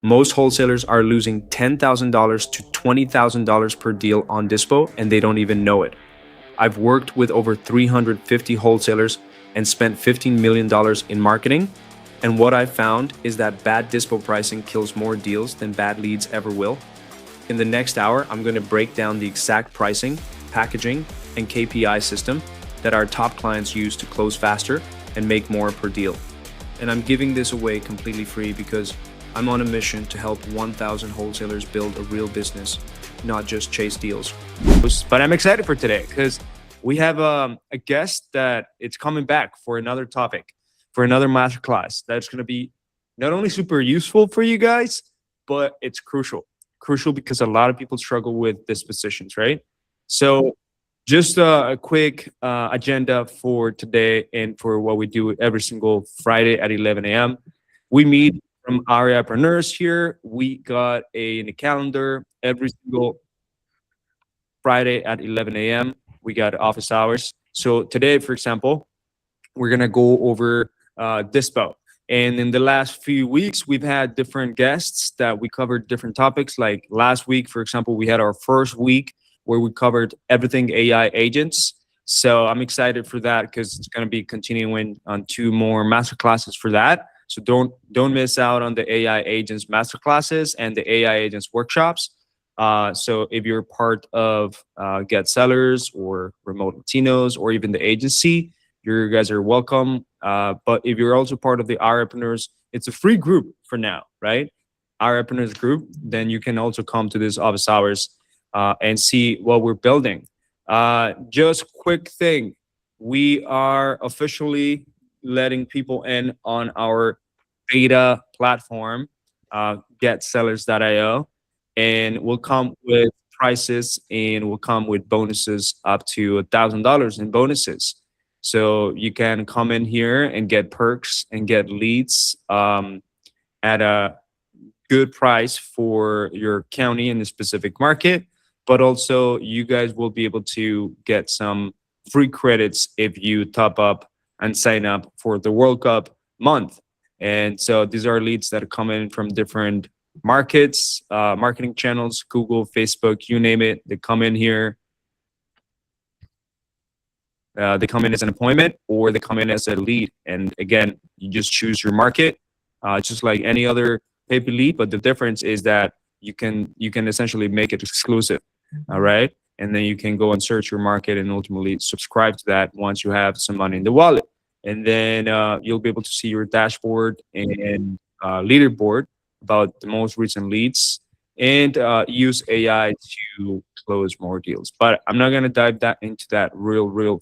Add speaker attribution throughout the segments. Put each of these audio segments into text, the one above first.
Speaker 1: Most wholesalers are losing $10,000 to $20,000 per deal on Dispo, and they don't even know it. I've worked with over 350 wholesalers and spent $15 million in marketing. And what I've found is that bad Dispo pricing kills more deals than bad leads ever will. In the next hour, I'm going to break down the exact pricing, packaging, and KPI system that our top clients use to close faster and make more per deal. And I'm giving this away completely free because I'm on a mission to help 1,000 wholesalers build a real business, not just chase deals. But I'm excited for today because we have a guest that it's coming back for another topic, for another masterclass that's going to be not only super useful for you guys, but it's crucial. Crucial because a lot of people struggle with dispositions, right? So just a quick agenda for today and for what we do every single Friday at 11 a.m. We meet from our entrepreneurs here. We got in the calendar every single Friday at 11 a.m. We got office hours. So today, for example, we're going to go over Dispo. And in the last few weeks, we've had different guests that we covered different topics. Like last week, for example, we had our first week where we covered everything AI agents. So I'm excited for that because it's going to be continuing on 2 more masterclasses for that. So don't miss out on the AI agents masterclasses and the AI agents workshops. So if you're part of Get Sellers or Remote Latinos or even the agency, you guys are welcome. But if you're also part of the entrepreneurs, it's a free group for now, right? Our entrepreneurs group, then you can also come to this office hours and see what we're building. Just quick thing, we are officially letting people in on our beta platform, getsellers.io, and we'll come with prices and we'll come with bonuses up to $1,000 in bonuses. So you can come in here and get perks and get leads at a good price for your county in the specific market. But also you guys will be able to get some free credits if you top up and sign up for the World Cup month. And so these are leads that come in from different markets, marketing channels, Google, Facebook, you name it. They come in here. They come in as an appointment or they come in as a lead. And again, you just choose your market, just like any other pay-per lead. But the difference is that you can essentially make it exclusive. All right. And then you can go and search your market and ultimately subscribe to that once you have some money in the wallet. And then you'll be able to see your dashboard and leaderboard about the most recent leads and use AI to close more deals. But I'm not going to dive into that real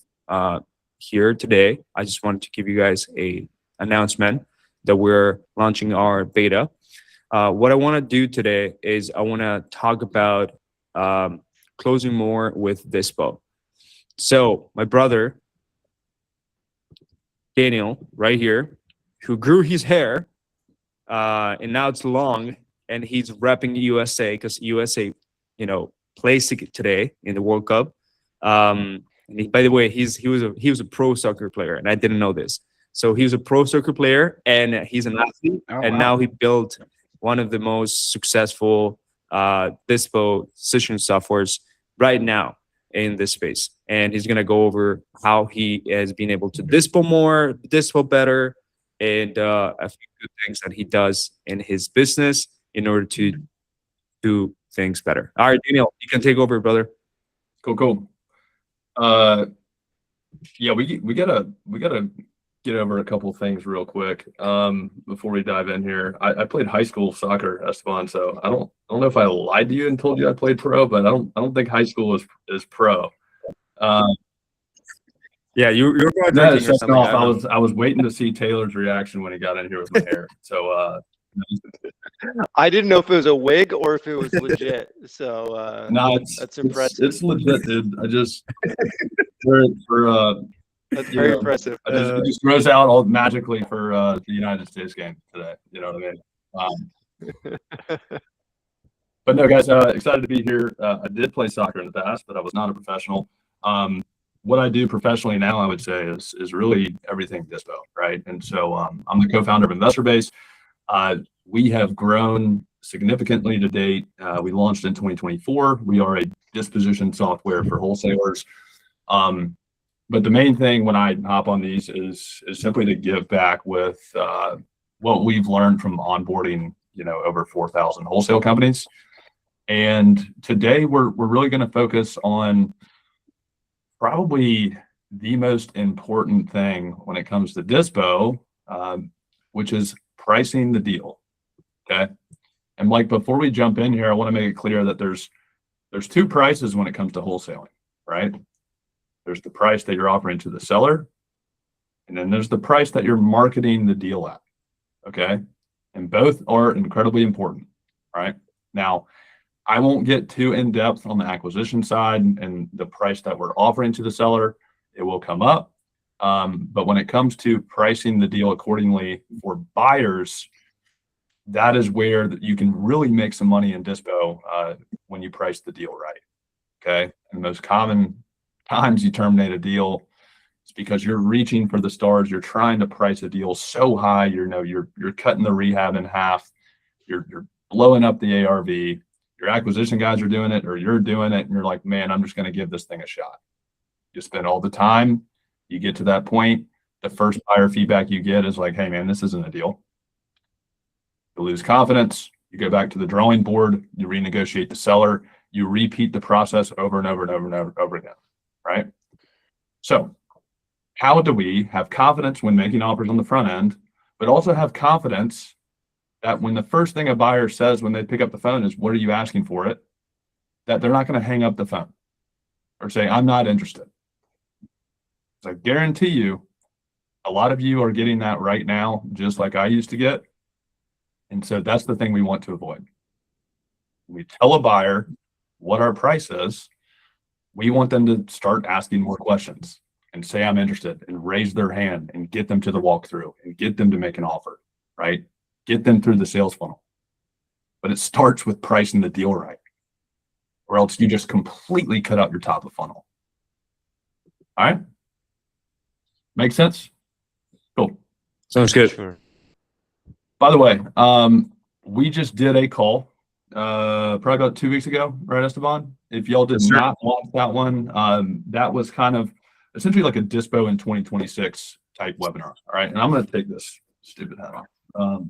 Speaker 1: here today. I just wanted to give you guys a announcement that we're launching our beta. What I want to do today is I want to talk about closing more with Dispo. So my brother, Daniel, right here, who grew his hair and now it's long and he's repping USA because USA, plays today in the World Cup. And by the way, he was a pro soccer player and I didn't know this. So he was a pro soccer player and he's an athlete. And now he built one of the most successful Dispo decision softwares right now in this space. And he's going to go over how he has been able to Dispo better, and a few good things that he does in his business in order to do things better. All right, Daniel, you can take over, brother.
Speaker 2: Cool. Yeah, we gotta get over a couple things real quick before we dive in here. I played high school soccer, Esteban, so I don't know if I lied to you and told you I played pro, but I don't think high school is pro.
Speaker 1: Yeah, you're
Speaker 2: no, I was waiting to see Taylor's reaction when he got in here with my hair. So
Speaker 3: I didn't know if it was a wig or if it was legit. So
Speaker 2: no,
Speaker 3: that's impressive.
Speaker 2: It's legit, dude. I just
Speaker 3: that's very impressive.
Speaker 2: It just grows out all magically for the United States game today. You know what I mean? But no, guys, excited to be here. I did play soccer in the past, but I was not a professional. What I do professionally now, I would say, is really everything Dispo, right? And so I'm the co-founder of Investor Base. We have grown significantly to date. We launched in 2024. We are a disposition software for wholesalers. But the main thing when I hop on these is simply to give back with what we've learned from onboarding, over 4,000 wholesale companies. And today we're really going to focus on probably the most important thing when it comes to Dispo, which is pricing the deal. Okay. And like before we jump in here, I want to make it clear that there's two prices when it comes to wholesaling, right? There's the price that you're offering to the seller, and then there's the price that you're marketing the deal at. Okay. And both are incredibly important. Right. Now, I won't get too in depth on the acquisition side and the price that we're offering to the seller. It will come up. But when it comes to pricing the deal accordingly for buyers, that is where you can really make some money in Dispo when you price the deal right. Okay. And the most common times you terminate a deal is because you're reaching for the stars. You're trying to price a deal so high, you're cutting the rehab in half. You're blowing up the ARV. Your acquisition guys are doing it, or you're doing it, and you're like, man, I'm just going to give this thing a shot. You spend all the time. You get to that point. The first buyer feedback you get is like, hey, man, this isn't a deal. You lose confidence. You go back to the drawing board. You renegotiate the seller. You repeat the process over and over and over and over again, right? So how do we have confidence when making offers on the front end, but also have confidence that when the first thing a buyer says when they pick up the phone is, what are you asking for it? That they're not going to hang up the phone or say, I'm not interested. So I guarantee you, a lot of you are getting that right now, just like I used to get. And so that's the thing we want to avoid. We tell a buyer what our price is. We want them to start asking more questions and say, I'm interested, and raise their hand and get them to the walkthrough and get them to make an offer, right? Get them through the sales funnel. But it starts with pricing the deal right, or else you just completely cut out your top of funnel. All right. Make sense? Cool.
Speaker 1: Sounds good.
Speaker 3: Sure.
Speaker 2: By the way, we just did a call probably about 2 weeks ago, right, Esteban? If y'all did not watch that one, that was kind of essentially like a Dispo in 2026 type webinar. All right. And I'm going to take this stupid hat off.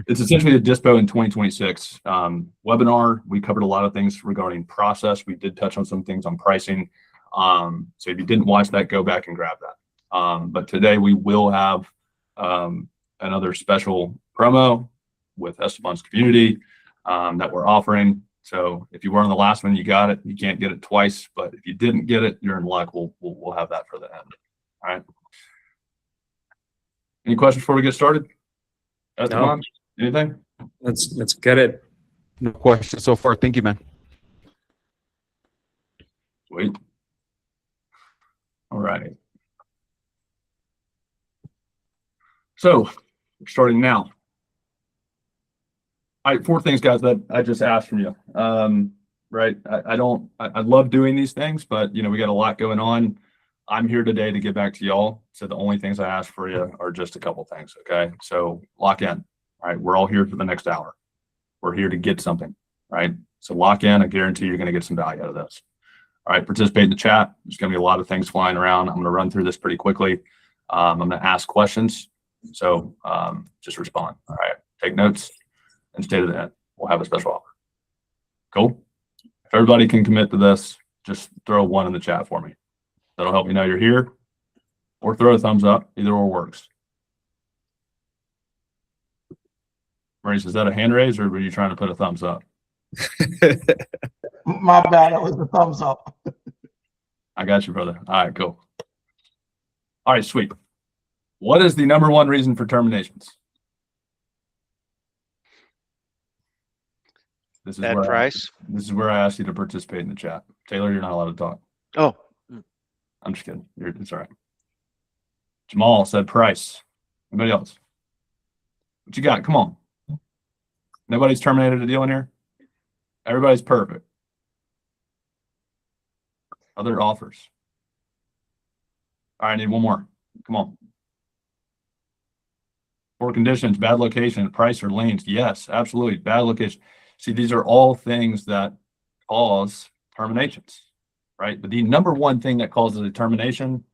Speaker 2: It's essentially a Dispo in 2026 webinar. We covered a lot of things regarding process. We did touch on some things on pricing. So if you didn't watch that, go back and grab that. But today we will have another special promo with Esteban's community that we're offering. So if you were on the last one, you got it. You can't get it twice, but if you didn't get it, you're in luck. We'll have that for the end. All right. Any questions before we get started? Esteban, anything?
Speaker 1: Let's get it.
Speaker 4: No questions so far. Thank you, man.
Speaker 2: Sweet. All right. So we're starting now. All right, 4 things, guys, that I just asked from you. Right. I love doing these things, but we got a lot going on. I'm here today to get back to y'all. So the only things I ask for you are just a couple things. Okay. So lock in. All right. We're all here for the next hour. We're here to get something. Right. So lock in. I guarantee you're going to get some value out of this. All right. Participate in the chat. There's going to be a lot of things flying around. I'm going to run through this pretty quickly. I'm going to ask questions. So just respond. All right. Take notes and stay to the end. We'll have a special offer. Cool. If everybody can commit to this, just throw 1 in the chat for me. That'll help me know you're here, or throw a thumbs up. Either or works. Maurice, is that a hand raise, or were you trying to put a thumbs up?
Speaker 5: My bad. It was the thumbs up.
Speaker 2: I got you, brother. All right, cool. All right, sweet. What is the number 1 reason for terminations? This is
Speaker 3: Bad price.
Speaker 2: This is where I asked you to participate in the chat. Taylor, you're not allowed to talk.
Speaker 3: Oh,
Speaker 2: I'm just kidding. It's all right. Jamal said price. Anybody else? What you got? Come on. Nobody's terminated a deal in here? Everybody's perfect. Other offers. All right, I need 1 more. Come on. poor conditions, bad location, price or lanes. Yes, absolutely. Bad location. See, these are all things that cause terminations, right? But the number one thing that causes a termination,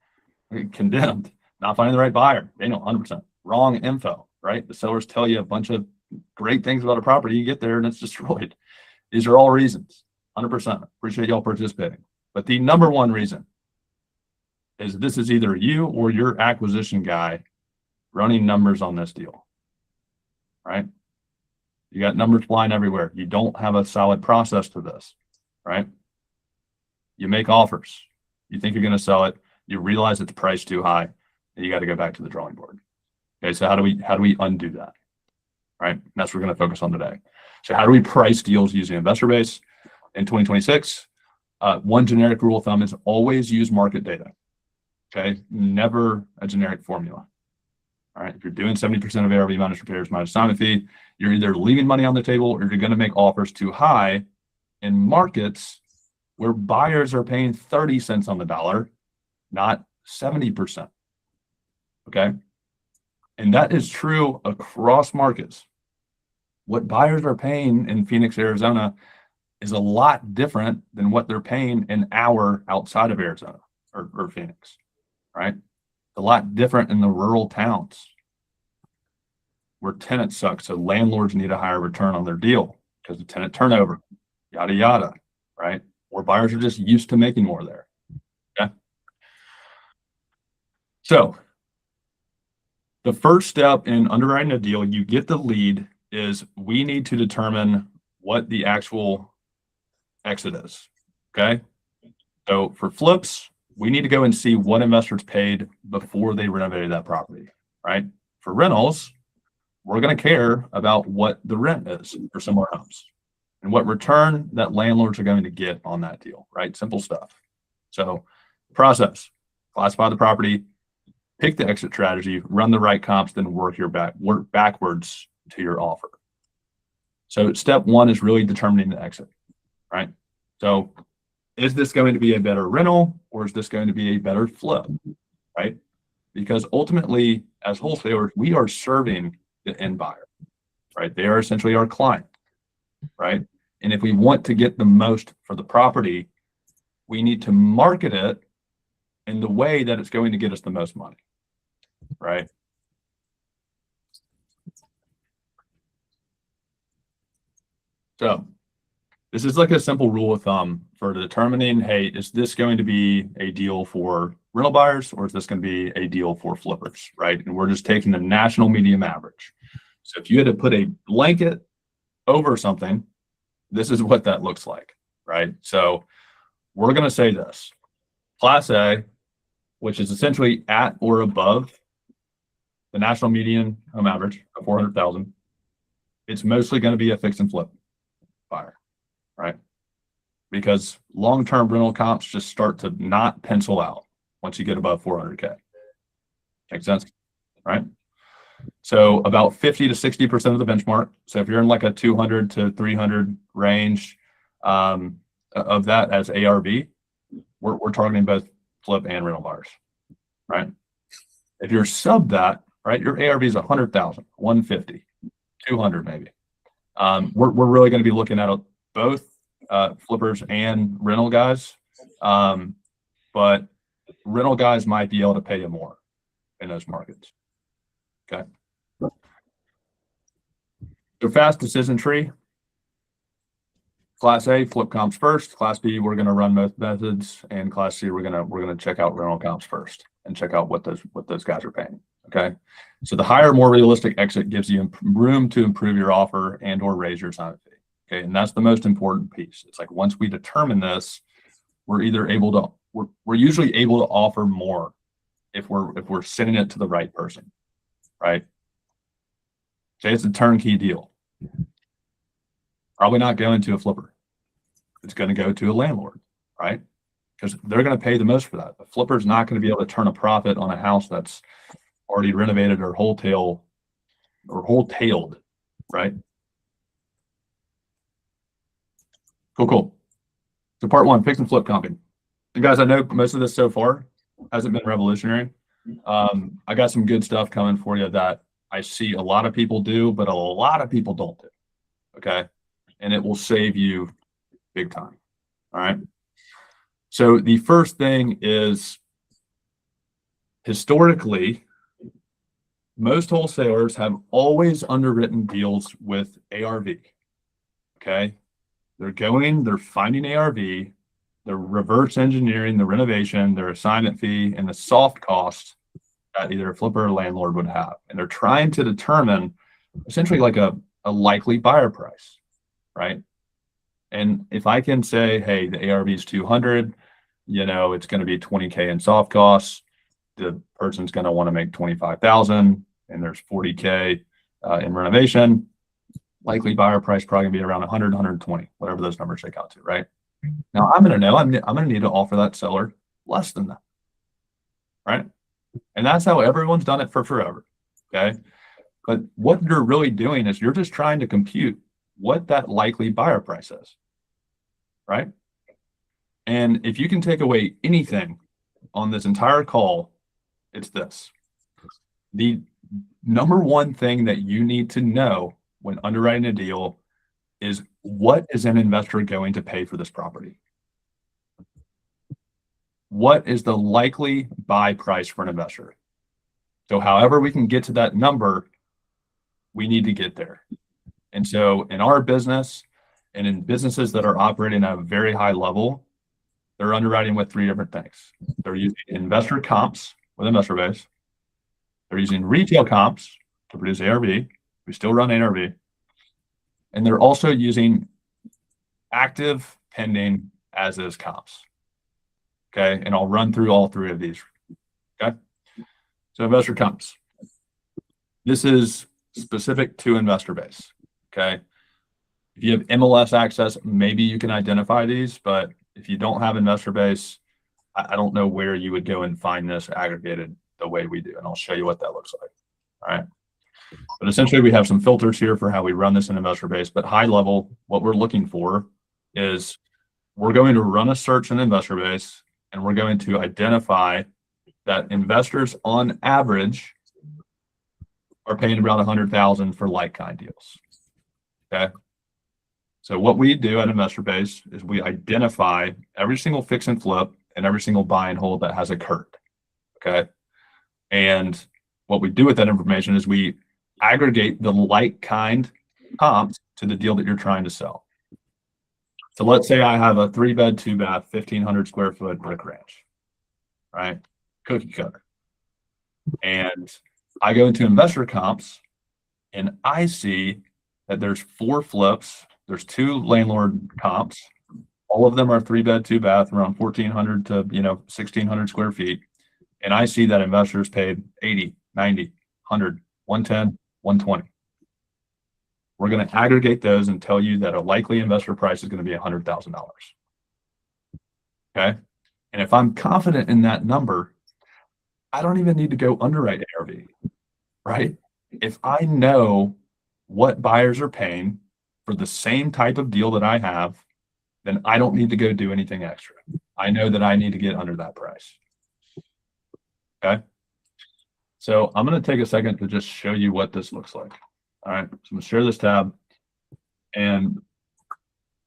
Speaker 2: condemned, not finding the right buyer. They know 100%. Wrong info, right? The sellers tell you a bunch of great things about a property. You get there and it's destroyed. These are all reasons. 100%. Appreciate y'all participating. But the number one reason is this is either you or your acquisition guy running numbers on this deal, right? You got numbers flying everywhere. You don't have a solid process to this, right? You make offers. You think you're going to sell it. You realize it's priced too high, and you got to go back to the drawing board. Okay, so how do we undo that, right? And that's what we're going to focus on today. So how do we price deals using investor base in 2026? One generic rule of thumb is always use market data. Okay, never a generic formula. All right, if you're doing 70% of ARV minus repairs minus assignment fee, you're either leaving money on the table or you're going to make offers too high in markets where buyers are paying 30 cents on the dollar, not 70%. Okay, and that is true across markets. What buyers are paying in Phoenix, Arizona is a lot different than what they're paying an hour outside of Arizona or Phoenix, right? A lot different in the rural towns where tenants suck. So landlords need a higher return on their deal because of tenant turnover, yada, yada, right? Or buyers are just used to making more there. Okay. So the first step in underwriting a deal, you get the lead, is we need to determine what the actual exit is. Okay. So for flips, we need to go and see what investors paid before they renovated that property, right? For rentals, we're going to care about what the rent is for similar homes and what return that landlords are going to get on that deal, right? Simple stuff. So process, classify the property, pick the exit strategy, run the right comps, then work backwards to your offer. So step one is really determining the exit, right? So is this going to be a better rental or is this going to be a better flip, right? Because ultimately, as wholesalers, we are serving the end buyer, right? They are essentially our client, right? And if we want to get the most for the property, we need to market it in the way that it's going to get us the most money, right? So this is like a simple rule of thumb for determining, hey, is this going to be a deal for rental buyers or is this going to be a deal for flippers, right? And we're just taking the national medium average. So if you had to put a blanket over something, this is what that looks like, right? So we're going to say this, Class A, which is essentially at or above the national median home average of 400,000, it's mostly going to be a fix and flip buyer, right? Because long-term rental comps just start to not pencil out once you get above 400K. Make sense, right? So about 50 to 60% of the benchmark. So if you're in like a 200 to 300 range of that as ARV, we're targeting both flip and rental buyers, right? If you're sub that, right, your ARV is 100,000, 150, 200 maybe. We're really going to be looking at both flippers and rental guys, but rental guys might be able to pay you more in those markets. Okay. So fast decision tree. Class A, flip comps first. Class B, we're going to run both methods, and Class C, we're going to check out rental comps first and check out what those guys are paying. Okay. So the higher, more realistic exit gives you room to improve your offer and or raise your assignment fee. Okay, and that's the most important piece. It's like once we determine this, we're either able to we're usually able to offer more if we're sending it to the right person, right? Say it's a turnkey deal. Probably not going to a flipper. It's going to go to a landlord, right? Because they're going to pay the most for that. The flipper's not going to be able to turn a profit on a house that's already renovated or wholetailed, right? Cool. So part one, fix and flip comping. And guys, I know most of this so far hasn't been revolutionary. I got some good stuff coming for you that I see a lot of people do, but a lot of people don't do. Okay. And it will save you big time. All right. So the first thing is, historically, most wholesalers have always underwritten deals with ARV. Okay. They're finding ARV, they're reverse engineering the renovation, their assignment fee, and the soft cost that either a flipper or landlord would have. And they're trying to determine essentially like a likely buyer price, right? And if I can say, hey, the ARV is 200, it's going to be 20K in soft costs. The person's going to want to make 25,000 and there's 40K in renovation. Likely buyer price probably going to be around 100, 120, whatever those numbers shake out to, right? Now I'm going to know I'm going to need to offer that seller less than that, right? And that's how everyone's done it for forever, okay? But what you're really doing is you're just trying to compute what that likely buyer price is, right? And if you can take away anything on this entire call, it's this. The number one thing that you need to know when underwriting a deal is, what is an investor going to pay for this property? What is the likely buy price for an investor? So however we can get to that number, we need to get there. And so in our business and in businesses that are operating at a very high level, they're underwriting with three different things. They're using investor comps with investor base. They're using retail comps to produce ARV. We still run ARV. And they're also using active pending as is comps. Okay. And I'll run through all three of these. Okay. So investor comps. This is specific to investor base. Okay. If you have MLS access, maybe you can identify these, but if you don't have investor base, I don't know where you would go and find this aggregated the way we do. And I'll show you what that looks like. All right. But essentially we have some filters here for how we run this in investor base, but high level, what we're looking for is we're going to run a search in investor base, and we're going to identify that investors on average are paying around 100,000 for like kind deals. Okay. So what we do at investor base is we identify every single fix and flip and every single buy and hold that has occurred. Okay. And what we do with that information is we aggregate the like kind comps to the deal that you're trying to sell. So let's say I have a 3-bed, 2-bath, 1,500 square foot brick ranch, right? Cookie cutter. And I go into investor comps and I see that there's 4 flips. There's 2 landlord comps. All of them are 3-bed, 2-bath, around 1,400 to 1,600 square feet. And I see that investors paid 80, 90, 100, 110, 120. We're going to aggregate those and tell you that a likely investor price is going to be $100,000. Okay. And if I'm confident in that number, I don't even need to go underwrite ARV, right? If I know what buyers are paying for the same type of deal that I have, then I don't need to go do anything extra. I know that I need to get under that price. Okay. So I'm going to take a second to just show you what this looks like. All right. So I'm going to share this tab, and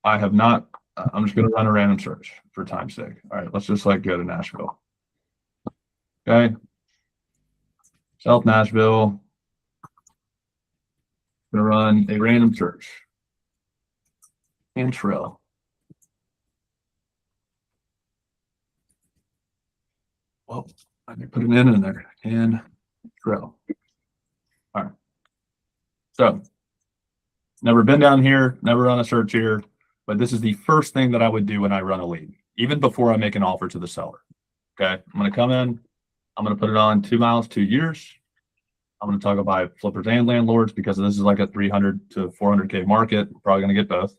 Speaker 2: I have not, I'm just going to run a random search for time's sake. All right. Let's just go to Nashville. Okay. South Nashville. Going to run a random search. Cantrell. Well, I can put an N in there. Cantrell. All right. So, never been down here, never run a search here, but this is the first thing that I would do when I run a lead, even before I make an offer to the seller. Okay. I'm going to come in. I'm going to put it on 2 miles, 2 years. I'm going to talk about flippers and landlords because this is like a 300 to 400K market. We're probably going to get both.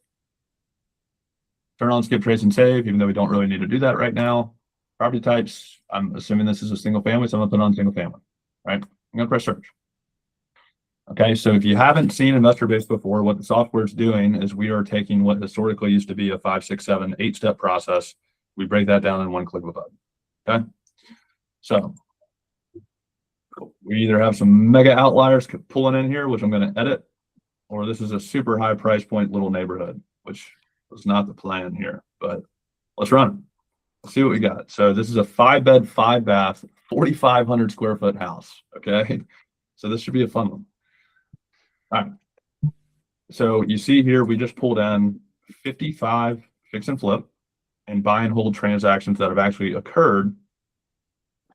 Speaker 2: Turn on skip, trace, and save, even though we don't really need to do that right now. Property types, I'm assuming this is a single family, so I'm going to put it on single family, right? I'm going to press search. Okay, so if you haven't seen investor base before, what the software is doing is we are taking what historically used to be a 5, 6, 7, 8-step process. We break that down in one click of a button. Okay, so We either have some mega outliers pulling in here, which I'm going to edit, or this is a super high price point little neighborhood, which was not the plan here, but let's run it. Let's see what we got. So this is a 5-bed, 5-bath, 4,500 square foot house. Okay. So this should be a fun one. All right. So you see here, we just pulled in 55 fix and flip and buy and hold transactions that have actually occurred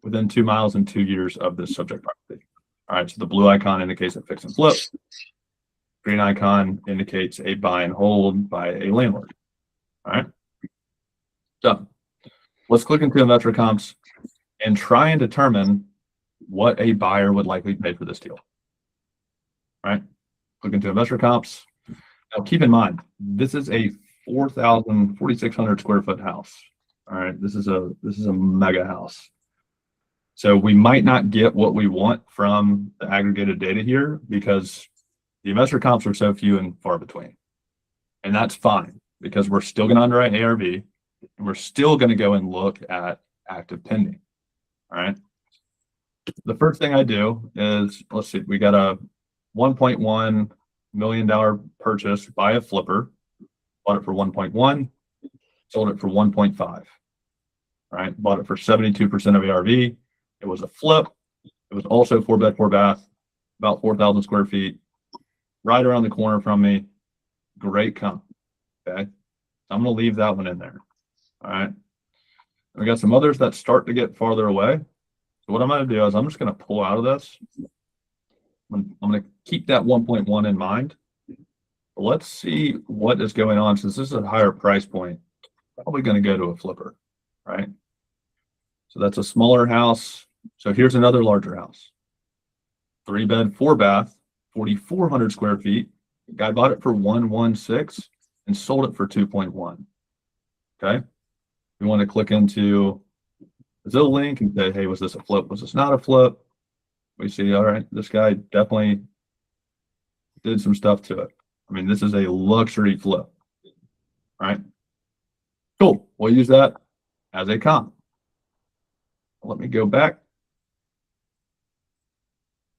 Speaker 2: within 2 miles and 2 years of this subject property. All right. So the blue icon indicates a fix and flip. Green icon indicates a buy and hold by a landlord. All right. So let's click into investor comps and try and determine what a buyer would likely pay for this deal. All right. Click into investor comps. Now keep in mind, this is a 4,600 square foot house. All right. This is a mega house. So we might not get what we want from the aggregated data here because the investor comps are so few and far between. And that's fine because we're still going to underwrite ARV and we're still going to go and look at active pending. All right. The first thing I do is, let's see, we got a $1.1 million purchase by a flipper, bought it for 1.1, sold it for 1.5. All right. Bought it for 72% of ARV. It was a flip. It was also 4-bed, 4-bath, about 4,000 square feet, right around the corner from me. Great comp. Okay. I'm going to leave that one in there. All right. We got some others that start to get farther away. So what I'm going to do is I'm just going to pull out of this. I'm going to keep that 1.1 in mind. But let's see what is going on. Since this is a higher price point, probably going to go to a flipper, right? So that's a smaller house. So here's another larger house. 3-bed, 4-bath, 4,400 square feet. The guy bought it for 116 and sold it for 2.1. Okay. We want to click into the Zillow link and say, hey, was this a flip? Was this not a flip? We see, all right, this guy definitely did some stuff to it. I mean, this is a luxury flip, right? Cool. We'll use that as a comp. Let me go back.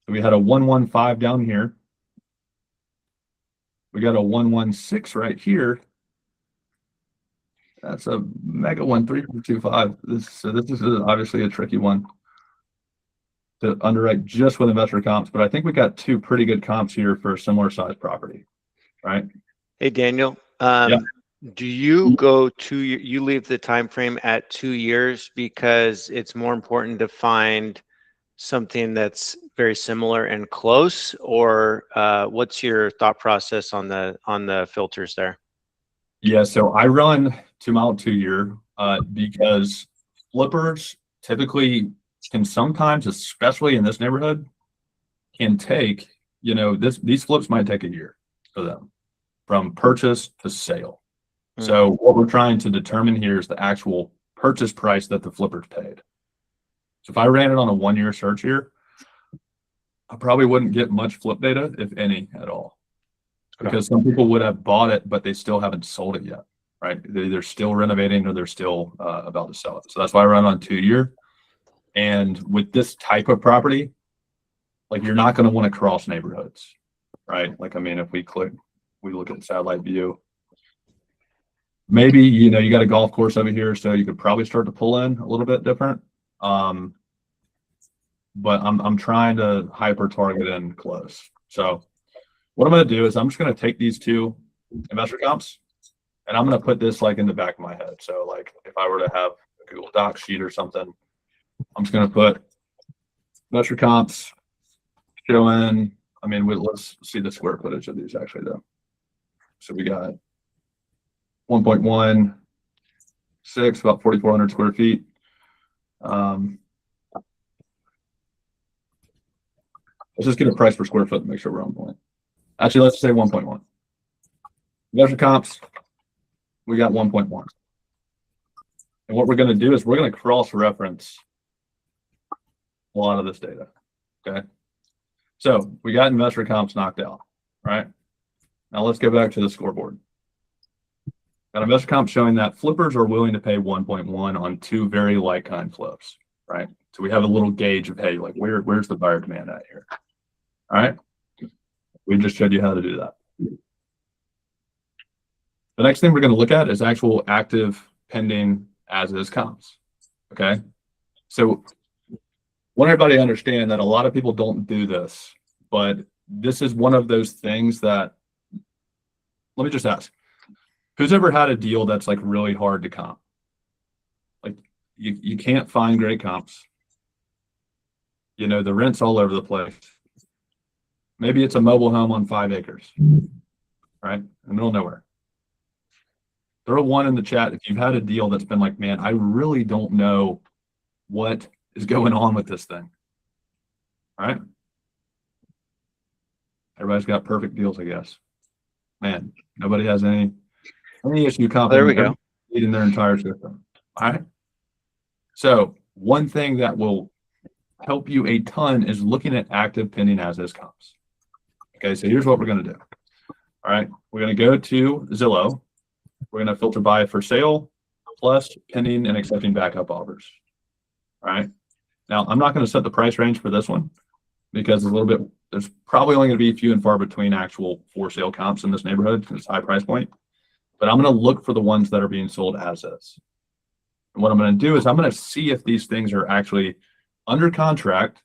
Speaker 2: So we had a 115 down here. We got a 116 right here. That's a mega one, 3.25. So this is obviously a tricky one to underwrite just with investor comps, but I think we got two pretty good comps here for a similar size property, right?
Speaker 3: Hey, Daniel,
Speaker 2: Yeah.
Speaker 3: do you go you leave the time frame at 2 years because it's more important to find something that's very similar and close, or what's your thought process on the filters there?
Speaker 2: Yeah, so I run 2 mile, 2 year because flippers typically can sometimes, especially in this neighborhood, can take, these flips might take a year for them from purchase to sale. So what we're trying to determine here is the actual purchase price that the flippers paid. So if I ran it on a 1-year search here, I probably wouldn't get much flip data, if any, at all. Because some people would have bought it, but they still haven't sold it yet, right? They're still renovating or they're still about to sell it. So that's why I run on 2 year. And with this type of property, like you're not going to want to cross neighborhoods, right? Like, I mean, if we look at satellite view, maybe, you got a golf course over here, so you could probably start to pull in a little bit different. But I'm trying to hyper target in close. So what I'm going to do is I'm just going to take these two investor comps and I'm going to put this like in the back of my head. So like if I were to have a Google Docs sheet or something, I'm just going to put investor comps, show in. I mean, let's see the square footage of these actually though. So we got 1.16, about 4,400 square feet. Let's just get a price per square foot and make sure we're on point. Actually, let's say 1.1. Investor comps, we got 1.1. And what we're going to do is we're going to cross-reference a lot of this data, okay? So we got investor comps knocked out, right? Now let's go back to the scoreboard. Got investor comps showing that flippers are willing to pay 1.1 on two very like kind flips, right? So we have a little gauge of, hey, like where's the buyer demand at here? All right. We just showed you how to do that. The next thing we're going to look at is actual active pending as is comps. Okay. So I want everybody to understand that a lot of people don't do this, but this is one of those things that, let me just ask, who's ever had a deal that's like really hard to comp? Like you can't find great comps. You know, the rent's all over the place. Maybe it's a mobile home on 5 acres, right? In the middle of nowhere. Throw a 1 in the chat if you've had a deal that's been like, man, I really don't know what is going on with this thing. All right. Everybody's got perfect deals, I guess. Man, nobody has any issue comping.
Speaker 3: There we go.
Speaker 2: In their entire system. All right. So one thing that will help you a ton is looking at active pending as is comps. Okay, so here's what we're going to do. All right, we're going to go to Zillow. We're going to filter by for sale, plus pending and accepting backup offers. All right. Now I'm not going to set the price range for this one because there's probably only going to be few and far between actual for sale comps in this neighborhood because it's high price point. But I'm going to look for the ones that are being sold as is. And what I'm going to do is I'm going to see if these things are actually under contract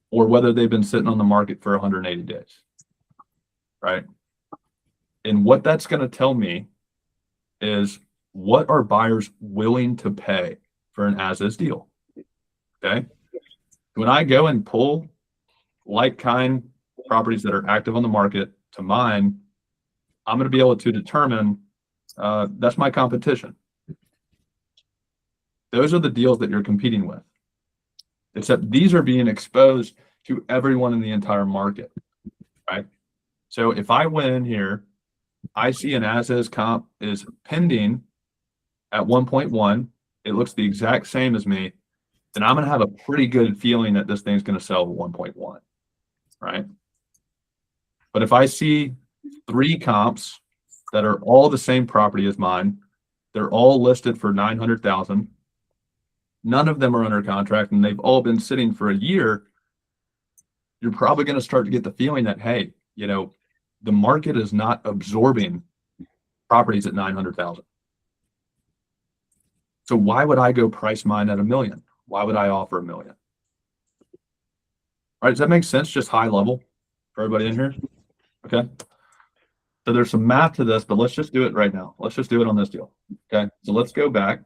Speaker 2: or whether they've been sitting on the market for 180 days, right? And what that's going to tell me is what are buyers willing to pay for an as-is deal, okay? When I go and pull like-kind properties that are active on the market to mine, I'm going to be able to determine that's my competition. Those are the deals that you're competing with. Except these are being exposed to everyone in the entire market, right? So if I went in here, I see an as-is comp is pending at 1.1. It looks the exact same as me. Then I'm going to have a pretty good feeling that this thing's going to sell at 1.1, right? But if I see 3 comps that are all the same property as mine, they're all listed for 900,000. None of them are under contract and they've all been sitting for a year. You're probably going to start to get the feeling that, hey, you know, the market is not absorbing properties at 900,000. So why would I go price mine at $1 million? Why would I offer $1 million? All right, does that make sense? Just high level for everybody in here? Okay. So there's some math to this, but let's just do it right now. Let's just do it on this deal. Okay. So let's go back.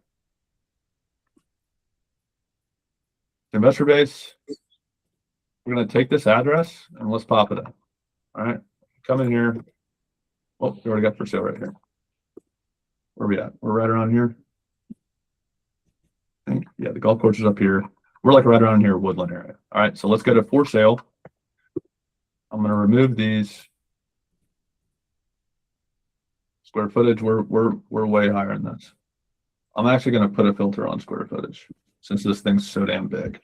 Speaker 2: Investor base. We're going to take this address and let's pop it in. All right. Come in here. Oh, we already got for sale right here. Where are we at? We're right around here. I think, yeah, the golf course is up here. We're like right around here, woodland area. All right. So let's go to for sale. I'm going to remove these. Square footage, we're way higher than this. I'm actually going to put a filter on square footage since this thing's so damn big.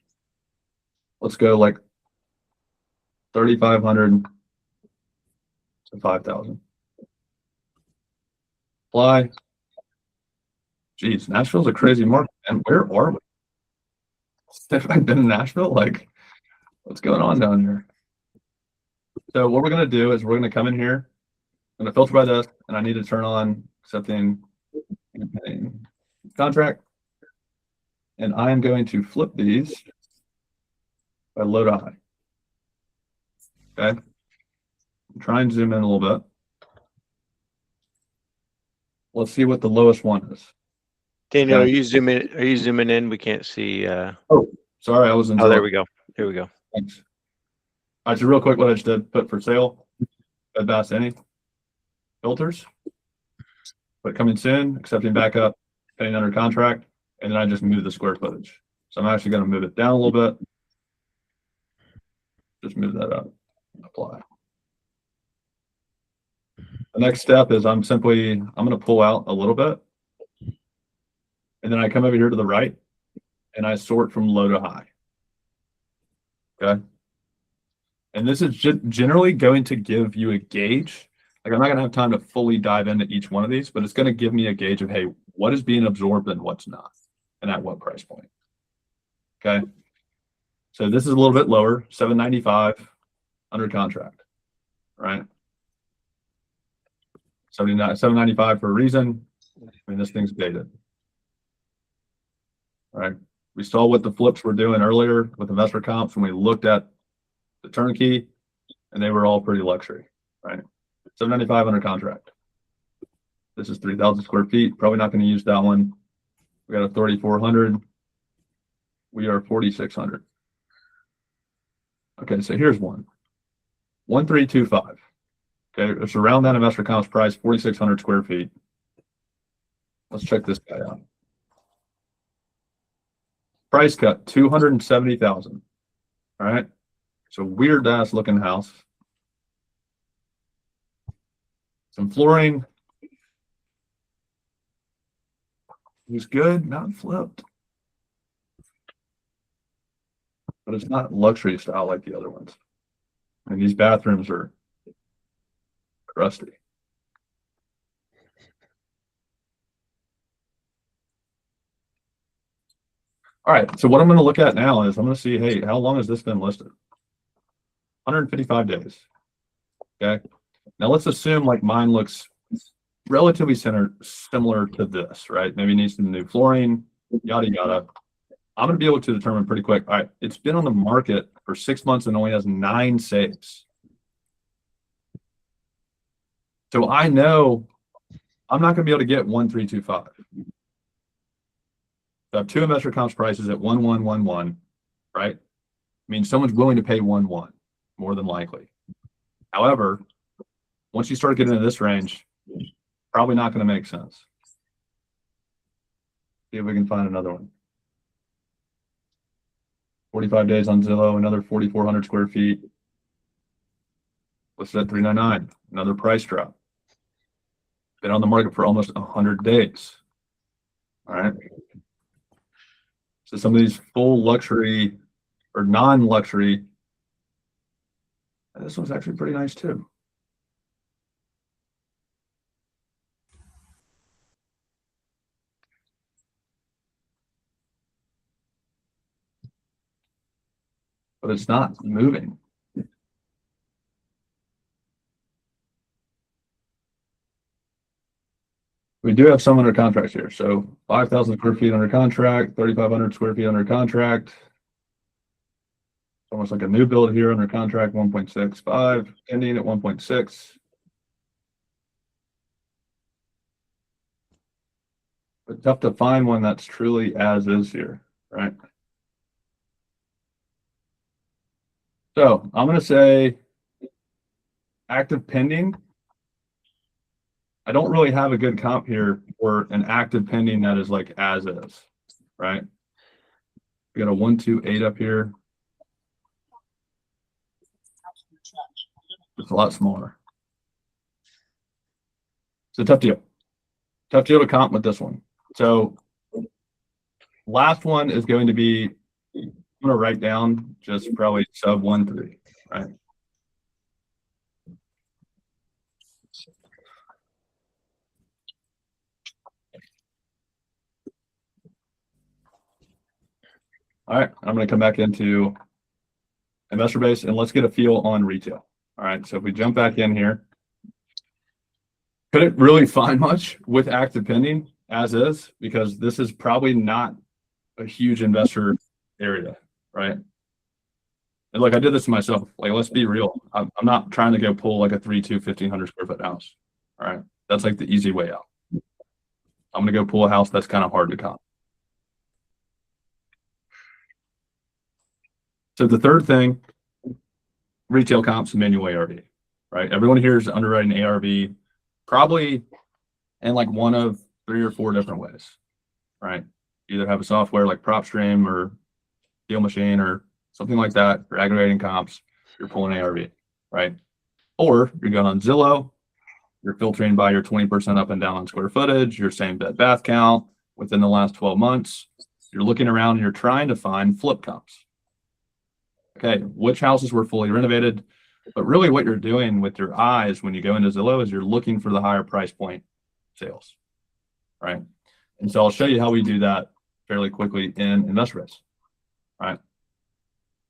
Speaker 2: Let's go like 3,500 to 5,000. Apply. Geez, Nashville's a crazy market. And where are we? Have I been in Nashville? Like, what's going on down here? So what we're going to do is we're going to come in here. I'm going to filter by this, and I need to turn on accepting contract. And I am going to flip these by low to high. Okay. Try and zoom in a little bit. Let's see what the lowest one is.
Speaker 3: Daniel,
Speaker 2: Okay.
Speaker 3: are you zooming in? We can't see.
Speaker 2: Oh, sorry, I was in.
Speaker 3: Oh, there we go. There we go.
Speaker 2: Thanks. All right, so real quick, what I just did, put for sale, Bed Bath any filters, put coming soon, accepting backup, paying under contract, and then I just move the square footage. So I'm actually going to move it down a little bit. Just move that up, apply. The next step is I'm going to pull out a little bit, and then I come over here to the right, and I sort from low to high. Okay. And this is generally going to give you a gauge. Like I'm not going to have time to fully dive into each one of these, but it's going to give me a gauge of, hey, what is being absorbed and what's not, and at what price point. Okay. So this is a little bit lower, 795 under contract, right? 795 for a reason. I mean, this thing's dated. All right. We saw what the flips were doing earlier with investor comps when we looked at the turnkey, and they were all pretty luxury, right? 795 under contract. This is 3,000 square feet. Probably not going to use that one. We got a 3,400. We are 4,600. Okay, so here's one. 1,325. Okay, it's around that investor comps price, 4,600 square feet. Let's check this guy out. Price cut 270,000. All right. It's a weird ass looking house. Some flooring. It was good, not flipped. But it's not luxury style like the other ones. And these bathrooms are crusty. All right, so what I'm going to look at now is I'm going to see, hey, how long has this been listed? 155 days. Okay. Now let's assume like mine looks relatively similar to this, right? Maybe needs some new flooring, yada, yada. I'm going to be able to determine pretty quick. All right, it's been on the market for 6 months and only has 9 saves. So I know I'm not going to be able to get 1,325. I have 2 investor comps prices at 1,111, right? I mean, someone's willing to pay 1,1 more than likely. However, once you start getting into this range, probably not going to make sense. See if we can find another one. 45 days on Zillow, another 4,400 square feet. Listed at 399, another price drop. Been on the market for almost 100 days. All right. So some of these full luxury or non-luxury, this one's actually pretty nice too. But it's not moving. We do have some under contracts here. So 5,000 square feet under contract, 3,500 square feet under contract. Almost like a new build here under contract, 1.65, ending at 1.6. But tough to find one that's truly as is here, right? So I'm going to say active pending. I don't really have a good comp here for an active pending that is like as is, right? We got a 128 up here. It's a lot smaller. It's a tough deal. Tough deal to comp with this one. So last one is going to be, I'm going to write down just probably sub 1.3, right? All right, I'm going to come back into investor base and let's get a feel on retail. All right, so if we jump back in here, couldn't really find much with active pending as is, because this is probably not a huge investor area, right? And like I did this to myself, like let's be real. I'm not trying to go pull like a 1,500 square foot house. All right, that's like the easy way out. I'm going to go pull a house that's kind of hard to comp. So the third thing, retail comps and manual ARV, right? Everyone here is underwriting ARV probably in like one of 3 or 4 different ways, right? Either have a software like PropStream or Deal Machine or something like that for aggregating comps, you're pulling ARV, right? Or you're going on Zillow, you're filtering by your 20% up and down on square footage, your same bed bath count within the last 12 months. You're looking around and you're trying to find flip comps. Okay, which houses were fully renovated? But really what you're doing with your eyes when you go into Zillow is you're looking for the higher price point sales, right? And so I'll show you how we do that fairly quickly in InvestorBase. right?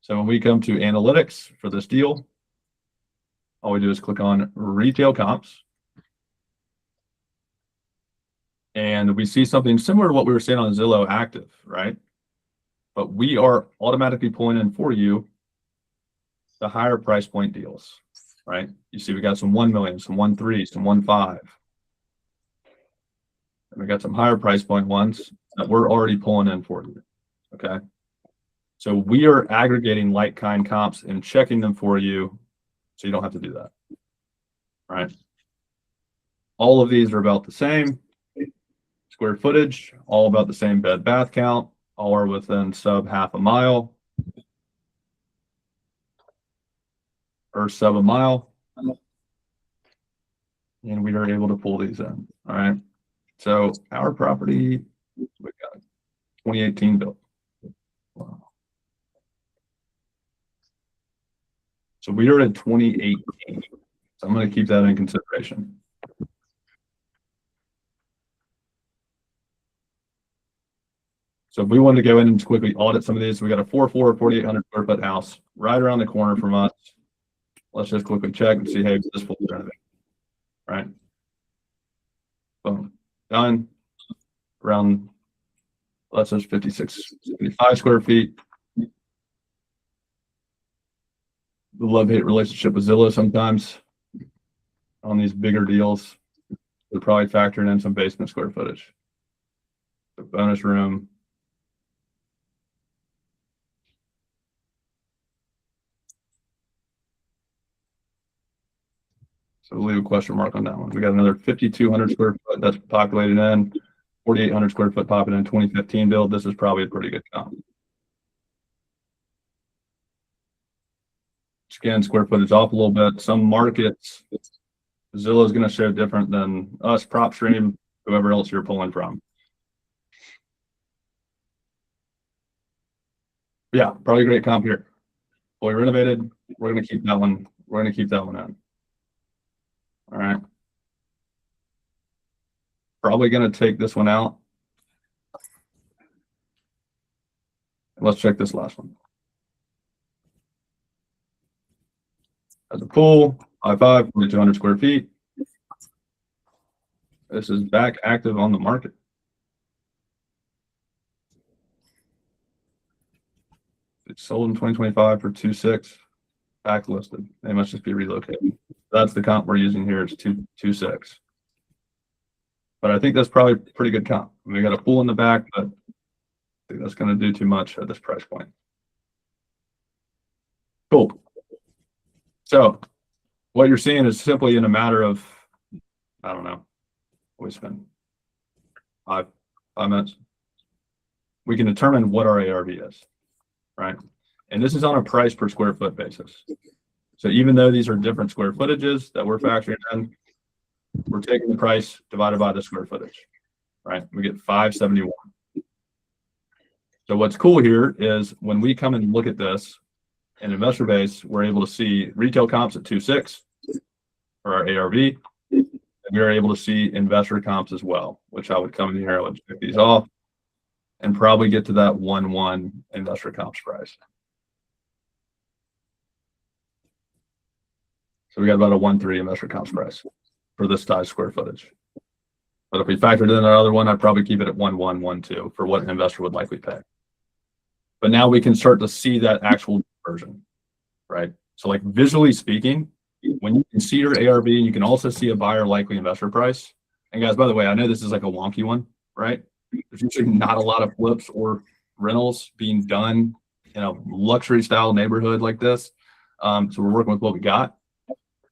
Speaker 2: So when we come to analytics for this deal, all we do is click on retail comps. And we see something similar to what we were saying on Zillow active, right? But we are automatically pulling in for you the higher price point deals, right? You see we got some 1 million, some 1.3, some 1.5. And we got some higher price point ones that we're already pulling in for you, okay? So we are aggregating like kind comps and checking them for you so you don't have to do that, right? All of these are about the same. Square footage, all about the same bed bath count, all are within sub half a mile or sub a mile. And we are able to pull these in. All right. So our property, we got 2018 built. Wow. So we are at 2018. So I'm going to keep that in consideration. So if we wanted to go in and quickly audit some of these, we got a 4,800 square foot house right around the corner from us. Let's just quickly check and see, hey, this full renovation, right? Boom, done. Around, let's just 5675 square feet. The love-hate relationship with Zillow sometimes on these bigger deals. They're probably factoring in some basement square footage. The bonus room. So we'll leave a question mark on that one. We got another 5,200 square foot that's populated in, 4,800 square foot popping in 2015 build. This is probably a pretty good comp. Again, square footage off a little bit. Some markets, Zillow is going to show different than us, PropStream, whoever else you're pulling from. Yeah, probably a great comp here. Fully renovated. We're going to keep that one. We're going to keep that one in. All right. Probably going to take this one out. Let's check this last one. As a pool, I-5, 4,200 square feet. This is back active on the market. It's sold in 2025 for 2.6, back listed. They must just be relocated. That's the comp we're using here. It's 2.6. But I think that's probably a pretty good comp. We got a pool in the back, but I think that's going to do too much at this price point. Cool. So what you're seeing is simply in a matter of, I don't know, we spend five minutes. We can determine what our ARV is, right? And this is on a price per square foot basis. So even though these are different square footages that we're factoring in, we're taking the price divided by the square footage, right? We get 571. So what's cool here is when we come and look at this in investor base, we're able to see retail comps at 2.6 for our ARV. And we are able to see investor comps as well, which I would come in here, I would check these off and probably get to that 1.1 investor comps price. So we got about a 1.3 investor comps price for this size square footage. But if we factored in another one, I'd probably keep it at 1.1, 1.2 for what an investor would likely pay. But now we can start to see that actual conversion, right? So like visually speaking, when you can see your ARV, you can also see a buyer likely investor price. And guys, by the way, I know this is like a wonky one, right? There's usually not a lot of flips or rentals being done in a luxury style neighborhood like this. So we're working with what we got.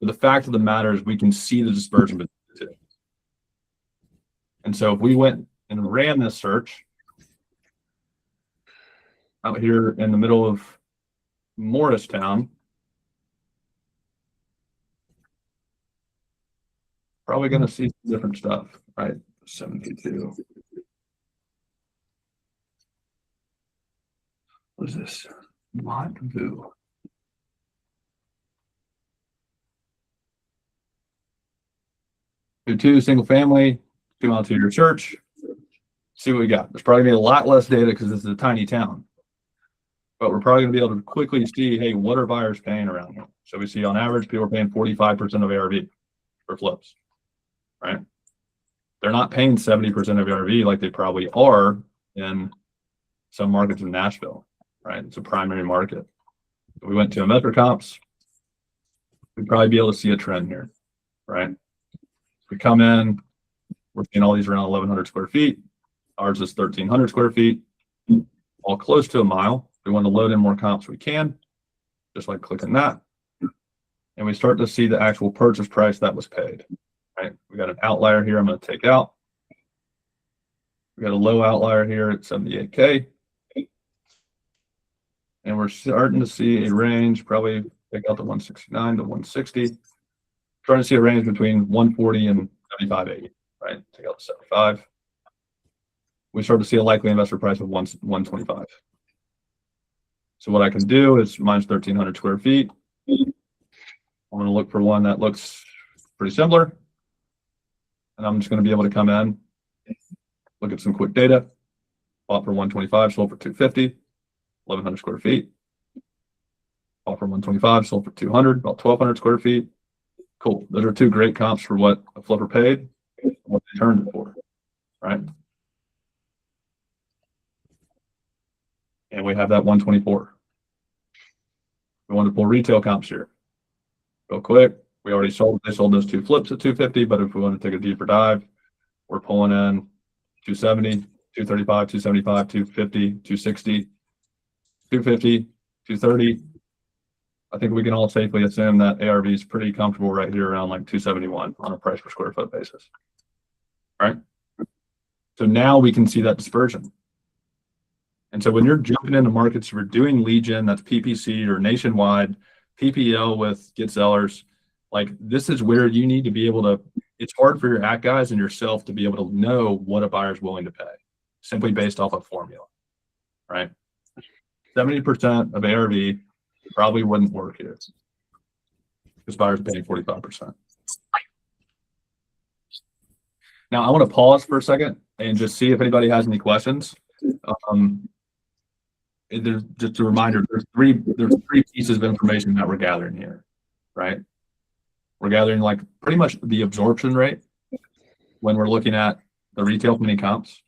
Speaker 2: But the fact of the matter is we can see the dispersion between the two. And so if we went and ran this search out here in the middle of Morristown, probably going to see some different stuff, right? 72. What is this? Montview. Do 2 single family, 2 mile to your church. See what we got. There's probably gonna be a lot less data because this is a tiny town. but we're probably going to be able to quickly see, hey, what are buyers paying around here? So we see on average, people are paying 45% of ARV for flips, right? They're not paying 70% of ARV like they probably are in some markets in Nashville, right? It's a primary market. If we went to investor comps, we'd probably be able to see a trend here, right? If we come in, we're seeing all these around 1,100 square feet. Ours is 1,300 square feet, all close to a mile. We want to load in more comps we can, just like clicking that. And we start to see the actual purchase price that was paid, right? We got an outlier here I'm going to take out. We got a low outlier here at 78K. And we're starting to see a range, probably take out the 169 to 160. Starting to see a range between 140 and 75.80, right? Take out the 75. We start to see a likely investor price of 125. So what I can do is mine's 1,300 square feet. I'm going to look for one that looks pretty similar. And I'm just going to be able to come in, look at some quick data. Bought for 125, sold for 250, 1,100 square feet. Bought for 125, sold for 200, about 1,200 square feet. Cool. Those are two great comps for what a flipper paid and what they turned it for, right? And we have that 124. We want to pull retail comps here. Real quick. We already they sold those two flips at 250, but if we want to take a deeper dive, we're pulling in 270, 235, 275, 250, 260, 250, 230. I think we can all safely assume that ARV is pretty comfortable right here around like 271 on a price per square foot basis. All right. So now we can see that dispersion. And so when you're jumping into markets, you're doing lead gen, that's PPC or nationwide, PPL with get sellers, like this is where you need to be able to, it's hard for your act guys and yourself to be able to know what a buyer's willing to pay simply based off a formula, right? 70% of ARV probably wouldn't work here because buyers are paying 45%. Now I want to pause for a second and just see if anybody has any questions. There's just a reminder, there's three pieces of information that we're gathering here, right? We're gathering like pretty much the absorption rate when we're looking at the retail mini comps.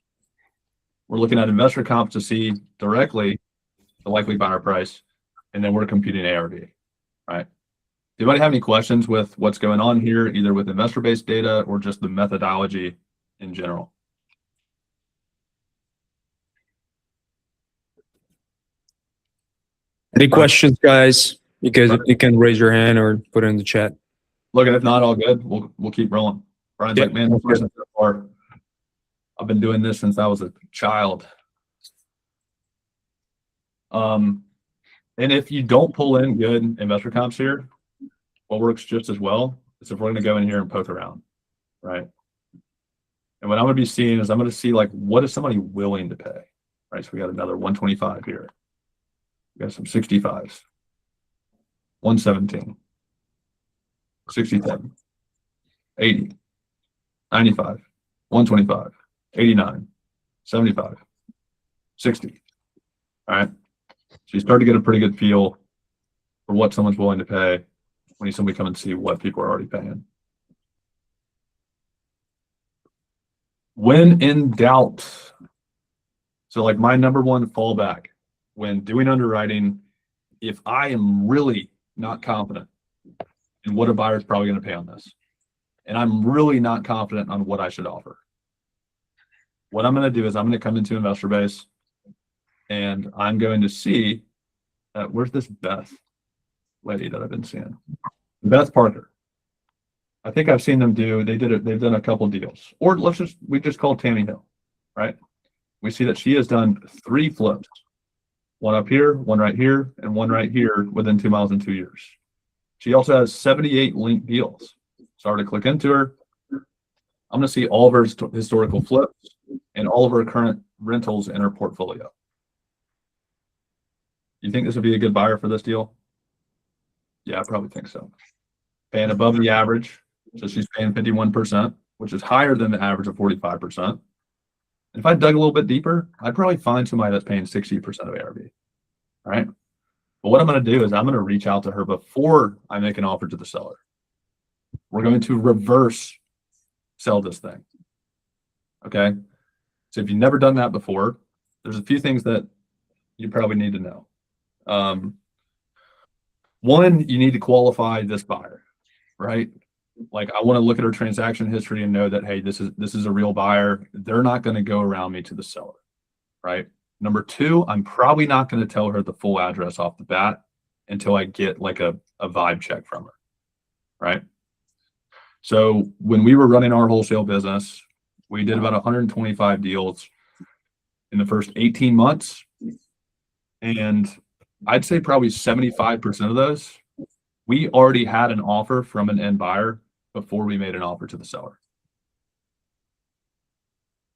Speaker 2: We're looking at investor comps to see directly the likely buyer price, and then we're computing ARV, right? Do anybody have any questions with what's going on here, either with investor-based data or just the methodology in general?
Speaker 1: Any questions, guys? You can raise your hand or put it in the chat.
Speaker 2: Look, and if not, all good. We'll keep rolling. Brian's like, man, this wasn't so far. I've been doing this since I was a child. And if you don't pull in good investor comps here, what works just as well is if we're going to go in here and poke around, right? And what I'm going to be seeing is I'm going to see like, what is somebody willing to pay, right? So we got another 125 here. We got some 65s, 117, 67, 80, 95, 125, 89, 75, 60. All right. So you start to get a pretty good feel for what someone's willing to pay when you simply come and see what people are already paying. When in doubt, so like my number one fallback when doing underwriting, if I am really not confident in what a buyer is probably going to pay on this, and I'm really not confident on what I should offer, what I'm going to do is I'm going to come into investor base and I'm going to see where's this Beth lady that I've been seeing, Beth Parker. I think I've seen them do, they've done a couple deals, or we just call Tammy Hill, right? We see that she has done 3 flips, one up here, one right here, and one right here within 2 miles in 2 years. She also has 78 linked deals. So I already click into her. I'm going to see all of her historical flips and all of her current rentals in her portfolio. You think this would be a good buyer for this deal? Yeah, I probably think so. Paying above the average. So she's paying 51%, which is higher than the average of 45%. If I dug a little bit deeper, I'd probably find somebody that's paying 60% of ARV, right? But what I'm going to do is I'm going to reach out to her before I make an offer to the seller. We're going to reverse sell this thing. Okay. So if you've never done that before, there's a few things that you probably need to know. One, you need to qualify this buyer, right? Like I want to look at her transaction history and know that, hey, this is a real buyer. They're not going to go around me to the seller, right? Number two, I'm probably not going to tell her the full address off the bat until I get like a vibe check from her, right? So when we were running our wholesale business, we did about 125 deals in the first 18 months. And I'd say probably 75% of those, we already had an offer from an end buyer before we made an offer to the seller.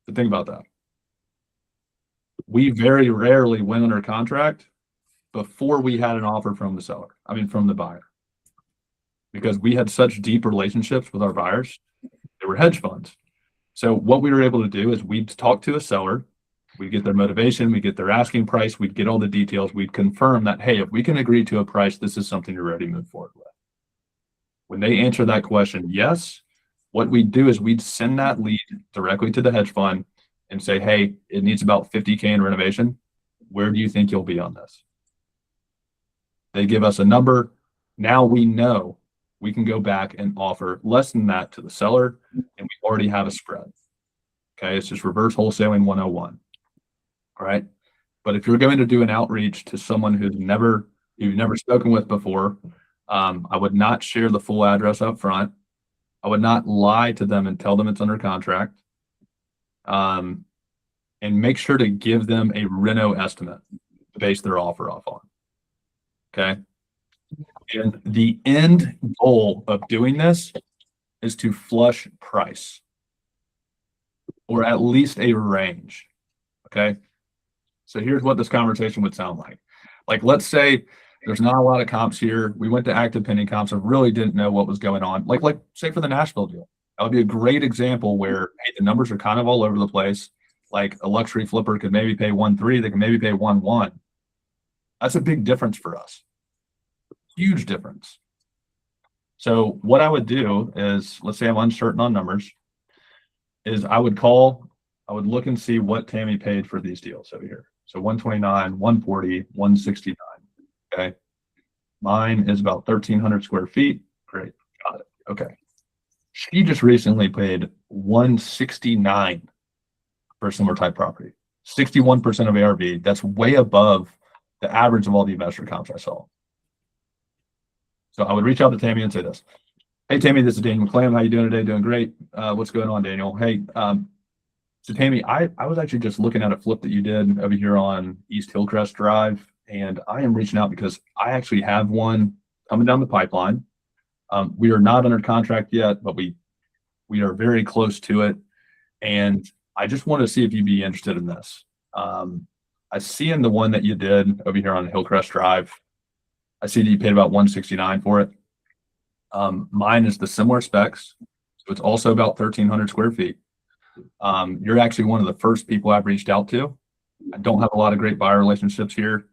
Speaker 2: So think about that. We very rarely went under contract before we had an offer from the seller. I mean, from the buyer, because we had such deep relationships with our buyers. They were hedge funds. So what we were able to do is we'd talk to a seller, we'd get their motivation, we'd get their asking price, we'd get all the details, we'd confirm that, hey, if we can agree to a price, this is something you're ready to move forward with. When they answer that question, yes, what we'd do is we'd send that lead directly to the hedge fund and say, hey, it needs about 50K in renovation. Where do you think you'll be on this? They give us a number. Now we know we can go back and offer less than that to the seller, and we already have a spread. Okay, it's just reverse wholesaling 101. All right. But if you're going to do an outreach to someone you've never spoken with before, I would not share the full address up front. I would not lie to them and tell them it's under contract. And make sure to give them a reno estimate to base their offer off on. Okay. And the end goal of doing this is to flush price, or at least a range. Okay. So here's what this conversation would sound like. Like, let's say there's not a lot of comps here. We went to active pending comps and really didn't know what was going on. Like say for the Nashville deal, that would be a great example where, hey, the numbers are kind of all over the place. Like a luxury flipper could maybe pay 1.3, they can maybe pay 1.1. That's a big difference for us. Huge difference. So what I would do is, let's say I'm uncertain on numbers, is I would look and see what Tammy paid for these deals over here. So 129, 140, 169. Okay. Mine is about 1,300 square feet. Great. Got it. Okay. She just recently paid 169 for a similar type property. 61% of ARV. That's way above the average of all the investor comps I saw. So I would reach out to Tammy and say this. Hey, Tammy, this is Daniel McClam. How you doing today? Doing great. What's going on, Daniel? Hey, so Tammy, I was actually just looking at a flip that you did over here on East Hillcrest Drive, and I am reaching out because I actually have one coming down the pipeline. We are not under contract yet, but we are very close to it. And I just want to see if you'd be interested in this. I see in the one that you did over here on Hillcrest Drive, I see that you paid about 169 for it. Mine is the similar specs. So it's also about 1,300 square feet. You're actually one of the first people I've reached out to. I don't have a lot of great buyer relationships here.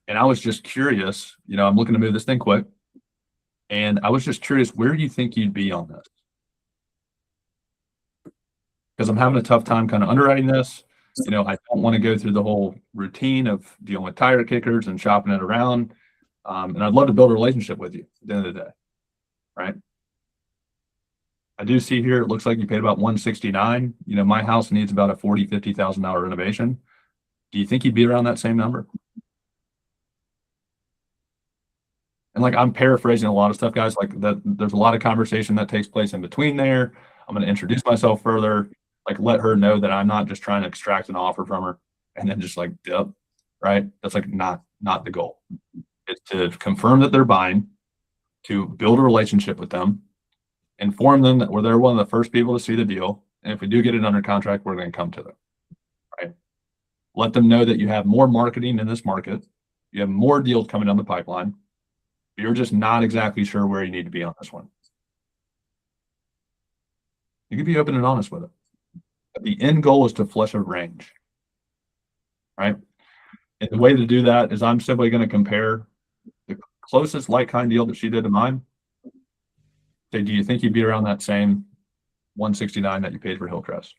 Speaker 2: And I was just curious, I'm looking to move this thing quick. And I was just curious, where do you think you'd be on this? Because I'm having a tough time kind of underwriting this. I don't want to go through the whole routine of dealing with tire kickers and shopping it around. And I'd love to build a relationship with you at the end of the day, right? I do see here, it looks like you paid about 169. My house needs about a $40,000, $50,000 renovation. Do you think you'd be around that same number? And I'm paraphrasing a lot of stuff, guys. There's a lot of conversation that takes place in between there. I'm going to introduce myself further, let her know that I'm not just trying to extract an offer from her and then just dip, right? That's not the goal. It's to confirm that they're buying, to build a relationship with them, inform them that they're one of the first people to see the deal. And if we do get it under contract, we're going to come to them, right? Let them know that you have more marketing in this market. You have more deals coming down the pipeline. You're just not exactly sure where you need to be on this one. You can be open and honest with it. But the end goal is to flush a range, right? And the way to do that is I'm simply going to compare the closest like-kind deal that she did to mine. Say, do you think you'd be around that same 169 that you paid for Hillcrest?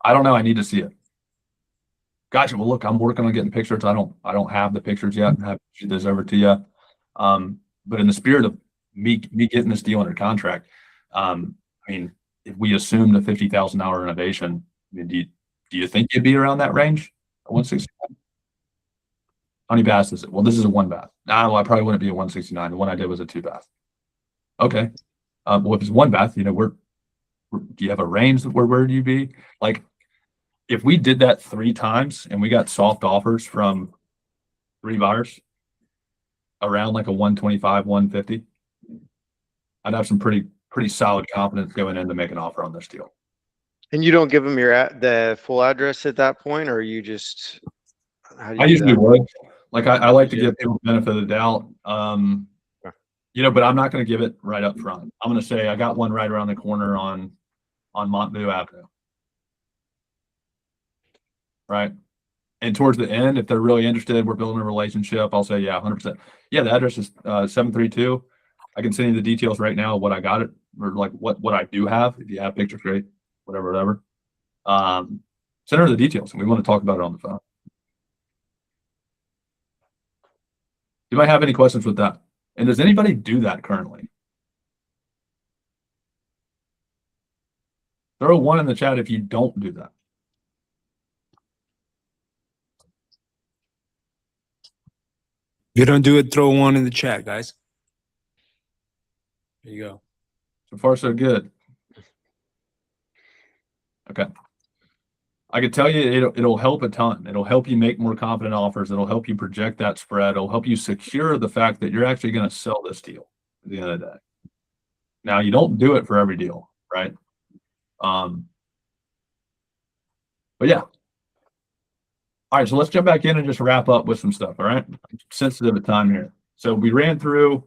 Speaker 2: I don't know. I need to see it. Gotcha. Well, look, I'm working on getting pictures. I don't have the pictures yet. I have to shoot this over to you. But in the spirit of me getting this deal under contract, I mean, if we assumed a $50,000 renovation, I mean, do you think you'd be around that range? 169? How many baths is it? Well, this is a 1-bath. Well, I probably wouldn't be a 169. The one I did was a 2-bath. Okay. Well, if it's 1-bath, you know, do you have a range where do you be? Like, if we did that 3 times and we got soft offers from 3 buyers around like a 125, 150, I'd have some pretty solid confidence going in to make an offer on this deal.
Speaker 3: And you don't give them the full address at that point, or you just, how do you
Speaker 2: I
Speaker 3: do
Speaker 2: usually
Speaker 3: that?
Speaker 2: would. Like, I like to give people the benefit of the doubt. You know, but I'm not going to give it right up front. I'm going to say I got one right around the corner on Montview Avenue. Right. And towards the end, if they're really interested, we're building a relationship, I'll say, yeah, 100%. Yeah, the address is 732. I can send you the details right now of what I got it, or like what I do have. If you have pictures, great, whatever. Send her the details, and we want to talk about it on the phone. You might have any questions with that. And does anybody do that currently? Throw 1 in the chat if you don't do that.
Speaker 1: If you don't do it, throw 1 in the chat, guys. There you go.
Speaker 2: So far, so good. Okay. I could tell you it'll help a ton. It'll help you make more confident offers. It'll help you project that spread. It'll help you secure the fact that you're actually going to sell this deal at the end of the day. Now, you don't do it for every deal, right? But yeah. All right, so let's jump back in and just wrap up with some stuff, all right? I'm sensitive at time here. So we ran through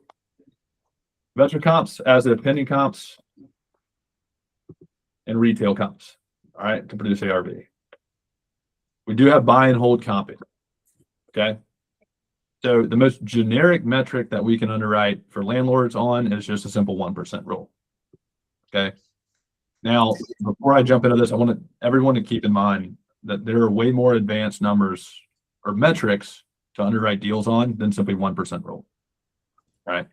Speaker 2: venture comps, as-if pending comps, and retail comps, all right, to produce ARV. We do have buy and hold comping, okay? So the most generic metric that we can underwrite for landlords on is just a simple 1% rule, okay? Now, before I jump into this, I want everyone to keep in mind that there are way more advanced numbers or metrics to underwrite deals on than simply 1% rule, right?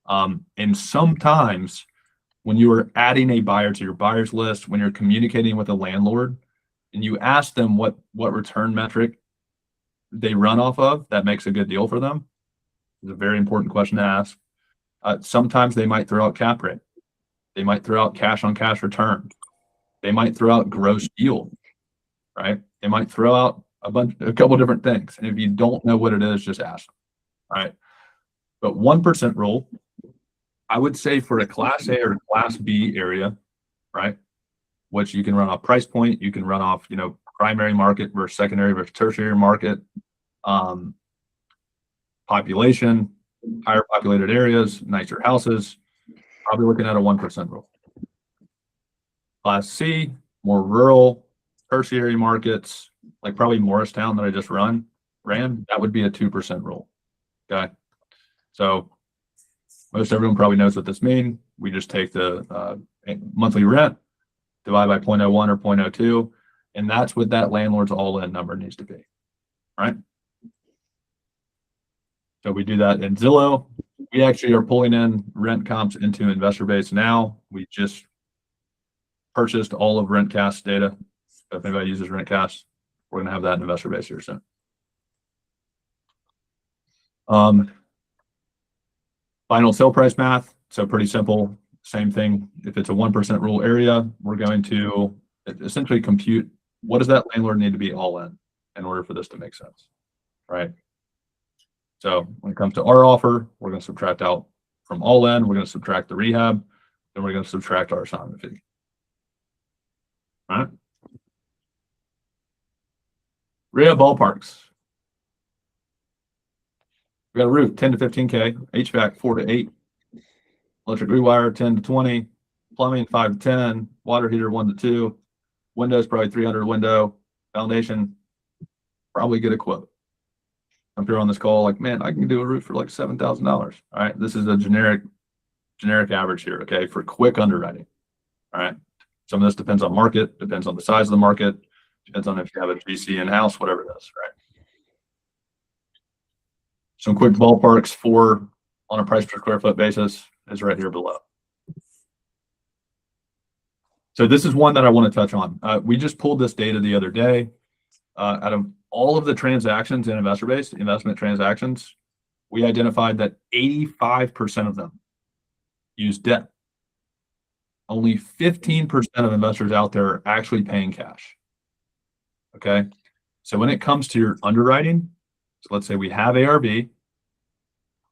Speaker 2: And sometimes when you are adding a buyer to your buyers list, when you're communicating with a landlord and you ask them what return metric they run off of, that makes a good deal for them. It's a very important question to ask. Sometimes they might throw out cap rate. They might throw out cash on cash return. They might throw out gross yield, right? They might throw out a couple different things. And if you don't know what it is, just ask them, all right? But 1% rule, I would say for a class A or class B area, right? Which you can run off price point, you can run off, you know, primary market versus secondary versus tertiary market, population, higher populated areas, nicer houses, probably looking at a 1% rule. Class C, more rural, tertiary markets, like probably Morristown that I just ran, that would be a 2% rule. Okay. So most everyone probably knows what this means. We just take the monthly rent, divide by 0.01 or 0.02, and that's what that landlord's all-in number needs to be, right? So we do that in Zillow. We actually are pulling in rent comps into investor base now. We just purchased all of RentCast's data. So if anybody uses RentCast, we're going to have that in investor base here soon. Final sale price math. So pretty simple. Same thing. If it's a 1% rule area, we're going to essentially compute what does that landlord need to be all in order for this to make sense, right? So when it comes to our offer, we're going to subtract out from all in, we're going to subtract the rehab, then we're going to subtract our assignment fee. All right. Rehab ballparks. We got a roof 10 to 15K, HVAC 4 to 8, electric rewire 10 to 20, plumbing 5 to 10, water heater 1 to 2, Windows probably 300 window. Foundation, probably get a quote. If you're on this call, like, man, I can do a roof for like $7,000. All right, this is a generic average here. Okay, for quick underwriting. All right, some of this depends on market, depends on the size of the market, depends on if you have a GC in house, whatever it is. Right. Some quick ballparks for on a price per square foot basis is right here below. So this is one that I want to touch on. We just pulled this data the other day. Out of all of the transactions in investor-based investment transactions, we identified that 85% of them use debt. Only 15% of investors out there are actually paying cash. Okay. So when it comes to your underwriting, so let's say we have ARV,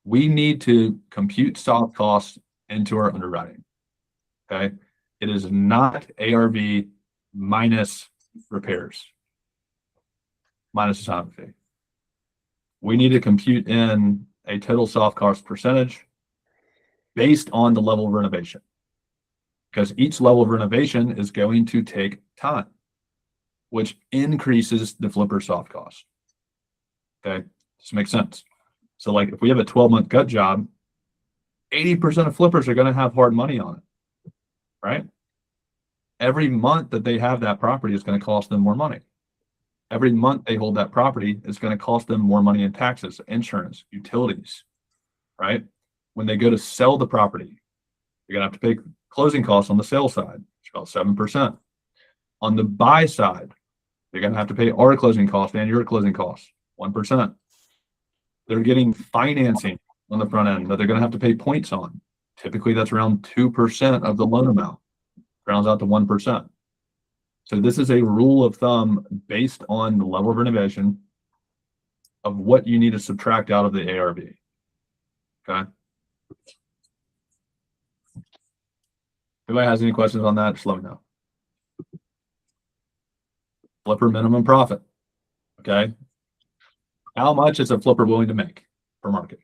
Speaker 2: we need to compute soft costs into our underwriting. Okay. It is not ARV minus repairs, minus assignment fee. We need to compute in a total soft cost percentage based on the level of renovation, because each level of renovation is going to take time, which increases the flipper soft cost. Okay, this makes sense. So like if we have a 12-month gut job, 80% of flippers are going to have hard money on it, right? Every month that they have that property is going to cost them more money. Every month they hold that property is going to cost them more money in taxes, insurance, utilities, right? When they go to sell the property, you're going to have to pay closing costs on the sale side, it's about 7%. On the buy side, you're going to have to pay our closing costs and your closing costs, 1%. They're getting financing on the front end that they're going to have to pay points on. Typically, that's around 2% of the loan amount, rounds out to 1%. So this is a rule of thumb based on the level of renovation of what you need to subtract out of the ARV. Okay. If anybody has any questions on that, just let me know. Flipper minimum profit. Okay. How much is a flipper willing to make per market?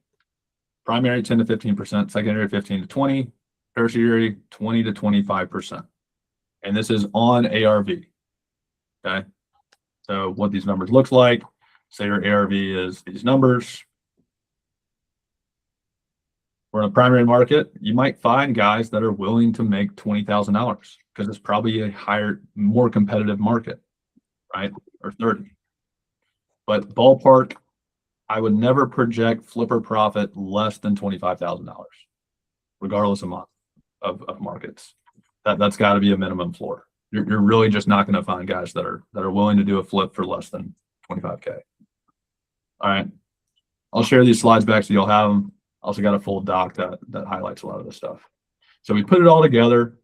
Speaker 2: Primary 10 to 15%, secondary 15 to 20, tertiary 20 to 25%. And this is on ARV. Okay. So what these numbers looks like, say your ARV is these numbers. For a primary market, you might find guys that are willing to make $20,000 because it's probably a higher, more competitive market, right? Or 30. But ballpark, I would never project flipper profit less than $25,000, regardless of markets. That's got to be a minimum floor. You're really just not going to find guys that are willing to do a flip for less than 25K. All right, I'll share these slides back so you'll have them. Also got a full doc that highlights a lot of this stuff. So we put it all together.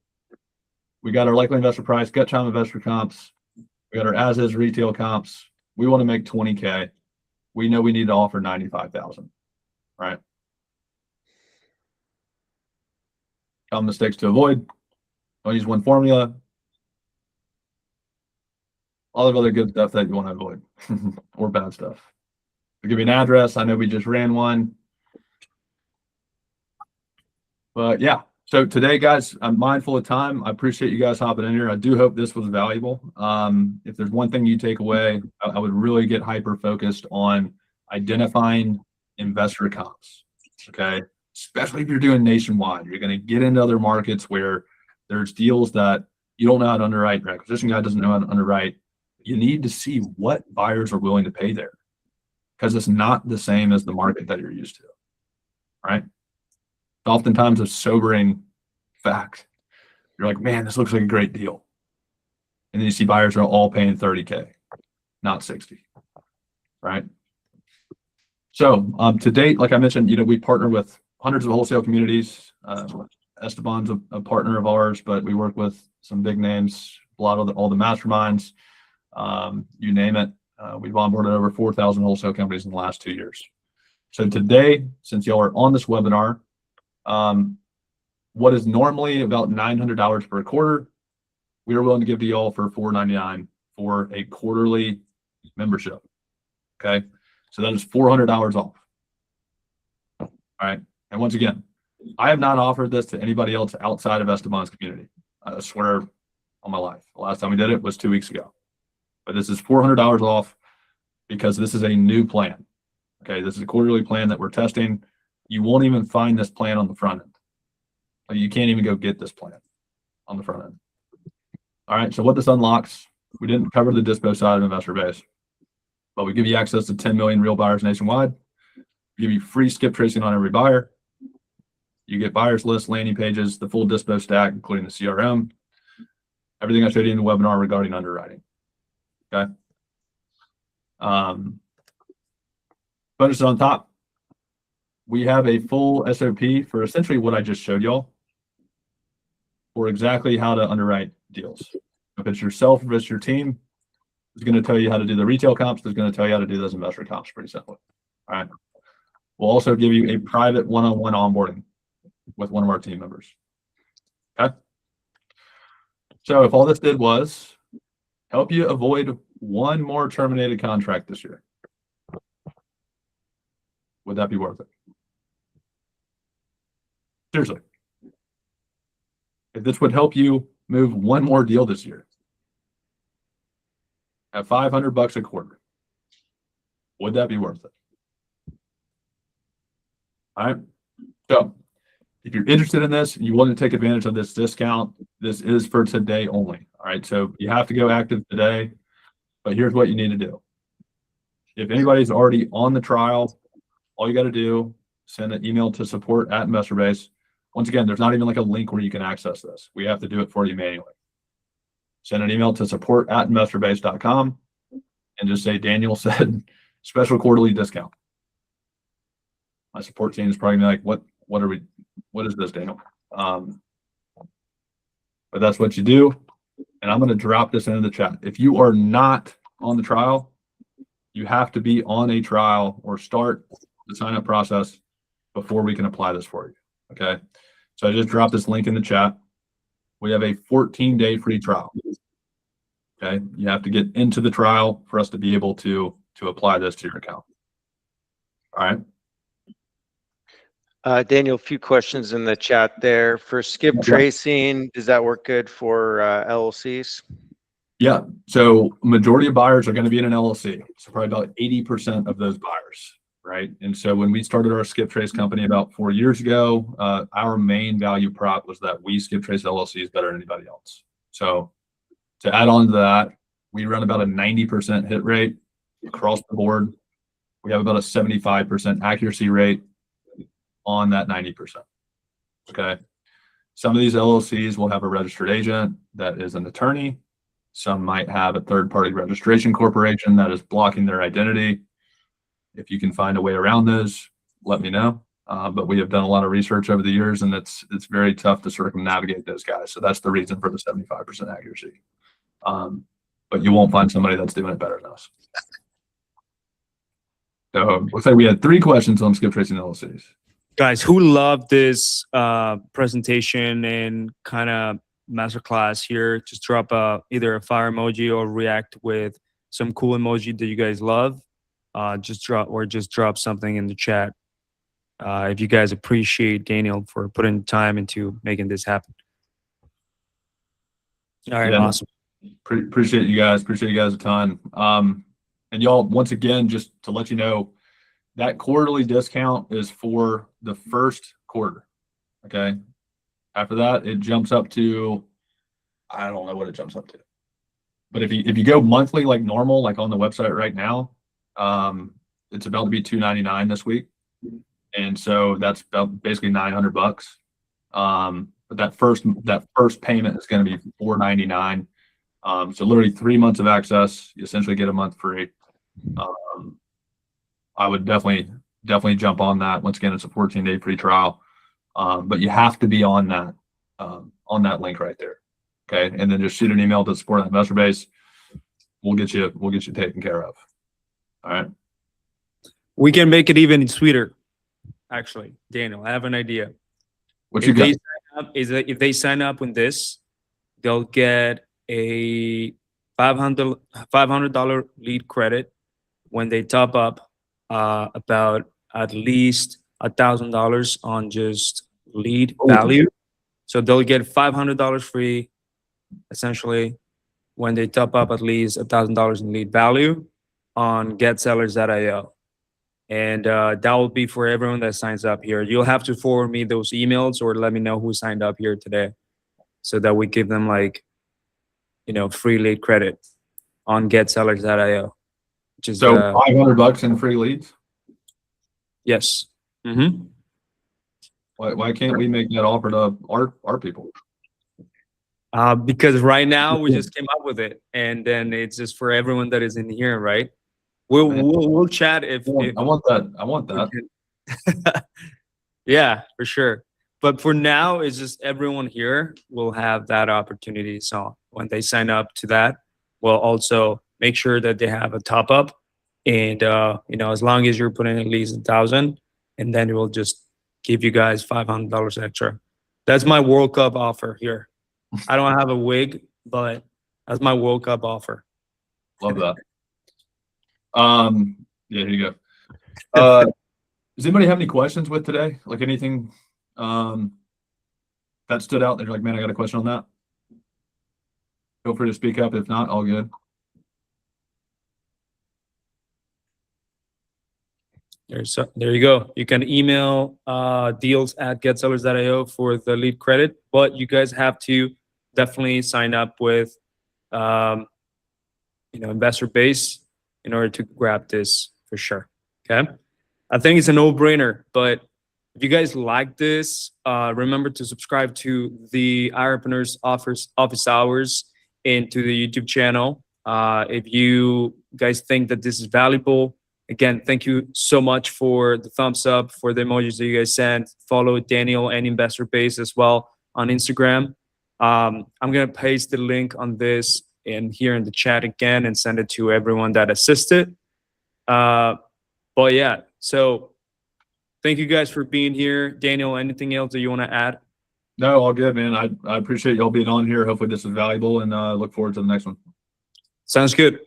Speaker 2: We got our likely investor price, gut time investor comps. We got our as is retail comps. We want to make 20K. We know we need to offer 95,000, right? Common mistakes to avoid. Don't use one formula. All of other good stuff that you want to avoid or bad stuff. I'll give you an address. I know we just ran one. But yeah, so today, guys, I'm mindful of time. I appreciate you guys hopping in here. I do hope this was valuable. If there's one thing you take away, I would really get hyper focused on identifying investor comps. Okay, especially if you're doing nationwide, you're going to get into other markets where there's deals that you don't know how to underwrite. Your acquisition guy doesn't know how to underwrite. You need to see what buyers are willing to pay there, because it's not the same as the market that you're used to, right? Oftentimes a sobering fact. You're like, man, this looks like a great deal. And then you see buyers are all paying 30K, not 60, right? So to date, like I mentioned, we partner with hundreds of wholesale communities. Esteban's a partner of ours, but we work with some big names, a lot of all the masterminds, you name it. We've onboarded over 4,000 wholesale companies in the last 2 years. So today, since y'all are on this webinar, what is normally about $900 per quarter, we are willing to give to y'all for $499 for a quarterly membership. Okay, so that is $400 off. All right, and once again, I have not offered this to anybody else outside of Esteban's community. I swear on my life. The last time we did it was 2 weeks ago. But this is $400 off because this is a new plan. Okay, this is a quarterly plan that we're testing. You won't even find this plan on the front end. Like, you can't even go get this plan on the front end. All right, so what this unlocks, we didn't cover the Dispo side of investor base, but we give you access to 10 million real buyers nationwide. We give you free skip tracing on every buyer. You get buyers lists, landing pages, the full Dispo stack, including the CRM, everything I showed you in the webinar regarding underwriting. Okay. Bonuses on top. We have a full SOP for essentially what I just showed y'all for exactly how to underwrite deals. If it's yourself, if it's your team, it's going to tell you how to do the retail comps. It's going to tell you how to do those investor comps pretty simply. All right. We'll also give you a private one-on-one onboarding with one of our team members. Okay. So if all this did was help you avoid one more terminated contract this year, would that be worth it? Seriously. If this would help you move one more deal this year at $500 a quarter, would that be worth it? All right. So if you're interested in this, you want to take advantage of this discount, this is for today only. All right. So you have to go active today, but here's what you need to do. If anybody's already on the trial, all you got to do, send an email to support@InvestorBase. Once again, there's not even like a link where you can access this. We have to do it for you manually. Send an email to support@investorbase.com and just say, Daniel said special quarterly discount. My support team is probably gonna be like, what is this, Daniel? But that's what you do. And I'm going to drop this into the chat. If you are not on the trial, you have to be on a trial or start the sign up process before we can apply this for you. Okay. So I just dropped this link in the chat. We have a 14-day free trial. Okay. You have to get into the trial for us to be able to apply this to your account. All right.
Speaker 3: Daniel, a few questions in the chat there. For skip tracing, does that work good for LLCs?
Speaker 2: Yeah. So majority of buyers are going to be in an LLC. So probably about 80% of those buyers, right? And so when we started our skip trace company about 4 years ago, our main value prop was that we skip trace LLCs better than anybody else. So to add on to that, we run about a 90% hit rate across the board. We have about a 75% accuracy rate on that 90%. Okay. Some of these LLCs will have a registered agent that is an attorney. Some might have a third-party registration corporation that is blocking their identity. If you can find a way around those, let me know. But we have done a lot of research over the years, and it's very tough to circumnavigate those guys. So that's the reason for the 75% accuracy. But you won't find somebody that's doing it better than us. So looks like we had 3 questions on skip tracing LLCs.
Speaker 1: Guys, who loved this presentation and kind of masterclass here? Just drop either a fire emoji or react with some cool emoji that you guys love. Just drop something in the chat if you guys appreciate Daniel for putting time into making this happen. All right,
Speaker 2: Yeah,
Speaker 1: awesome.
Speaker 2: Appreciate you guys. Appreciate you guys a ton. And y'all, once again, just to let you know, that quarterly discount is for the first quarter. Okay. After that, it jumps up to, I don't know what it jumps up to. But if you go monthly like normal, like on the website right now, it's about to be $299 this week. And so that's about basically $900. But that first payment is going to be $499. So literally 3 months of access, you essentially get a month free. I would definitely jump on that. Once again, it's a 14-day free trial. But you have to be on that link right there. Okay. And then just shoot an email to support investor base. We'll get you taken care of. All right.
Speaker 1: We can make it even sweeter. Actually, Daniel, I have an idea.
Speaker 2: What you got?
Speaker 1: If they sign up with this, they'll get a $500 lead credit when they top up about at least $1,000 on just lead value. So they'll get $500 free essentially when they top up at least $1,000 in lead value on GetSellers.io. And that will be for everyone that signs up here. You'll have to forward me those emails or let me know who signed up here today so that we give them like, free lead credit on GetSellers.io, which is
Speaker 2: So $500 in free leads.
Speaker 1: yes. Mm-hmm.
Speaker 2: Why can't we make that offer to our people?
Speaker 1: Because right now we just came up with it, and then it's just for everyone that is in here, right? We'll chat if
Speaker 2: I want that.
Speaker 1: Yeah, for sure. But for now, it's just everyone here will have that opportunity. So when they sign up to that, we'll also make sure that they have a top up, and as long as you're putting at least 1,000, and then we'll just give you guys $500 extra. That's my World Cup offer here. I don't have a wig, but that's my World Cup offer.
Speaker 2: Love that. Yeah, here you go. Does anybody have any questions with today? Like anything that stood out? They're like, man, I got a question on that. Feel free to speak up. If not, all good.
Speaker 1: There you go. You can email deals@getsellers.io for the lead credit, but you guys have to definitely sign up with investor base in order to grab this for sure. Okay. I think it's a no-brainer, but if you guys like this, remember to subscribe to the Entrepreneurs Office Hours and to the YouTube channel. If you guys think that this is valuable, again, thank you so much for the thumbs up, for the emojis that you guys sent. Follow Daniel and Investor Base as well on Instagram. I'm going to paste the link on this and here in the chat again and send it to everyone that assisted. But yeah, so thank you guys for being here. Daniel, anything else that you want to add?
Speaker 2: No, all good, man. I appreciate y'all being on here. Hopefully this is valuable, and look forward to the next one.
Speaker 1: Sounds good.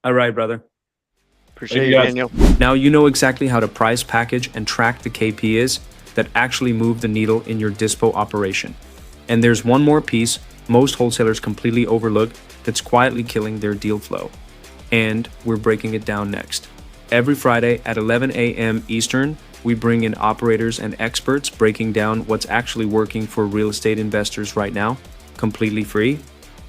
Speaker 1: All right, brother.
Speaker 3: Appreciate you, Daniel.
Speaker 1: Now you know exactly how to price, package, and track the KPIs that actually move the needle in your Dispo operation. And there's one more piece most wholesalers completely overlook that's quietly killing their deal flow. And we're breaking it down next. Every Friday at 11 a.m. Eastern, we bring in operators and experts breaking down what's actually working for real estate investors right now, completely free.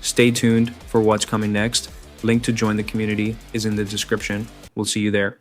Speaker 1: Stay tuned for what's coming next. Link to join the community is in the description. We'll see you there.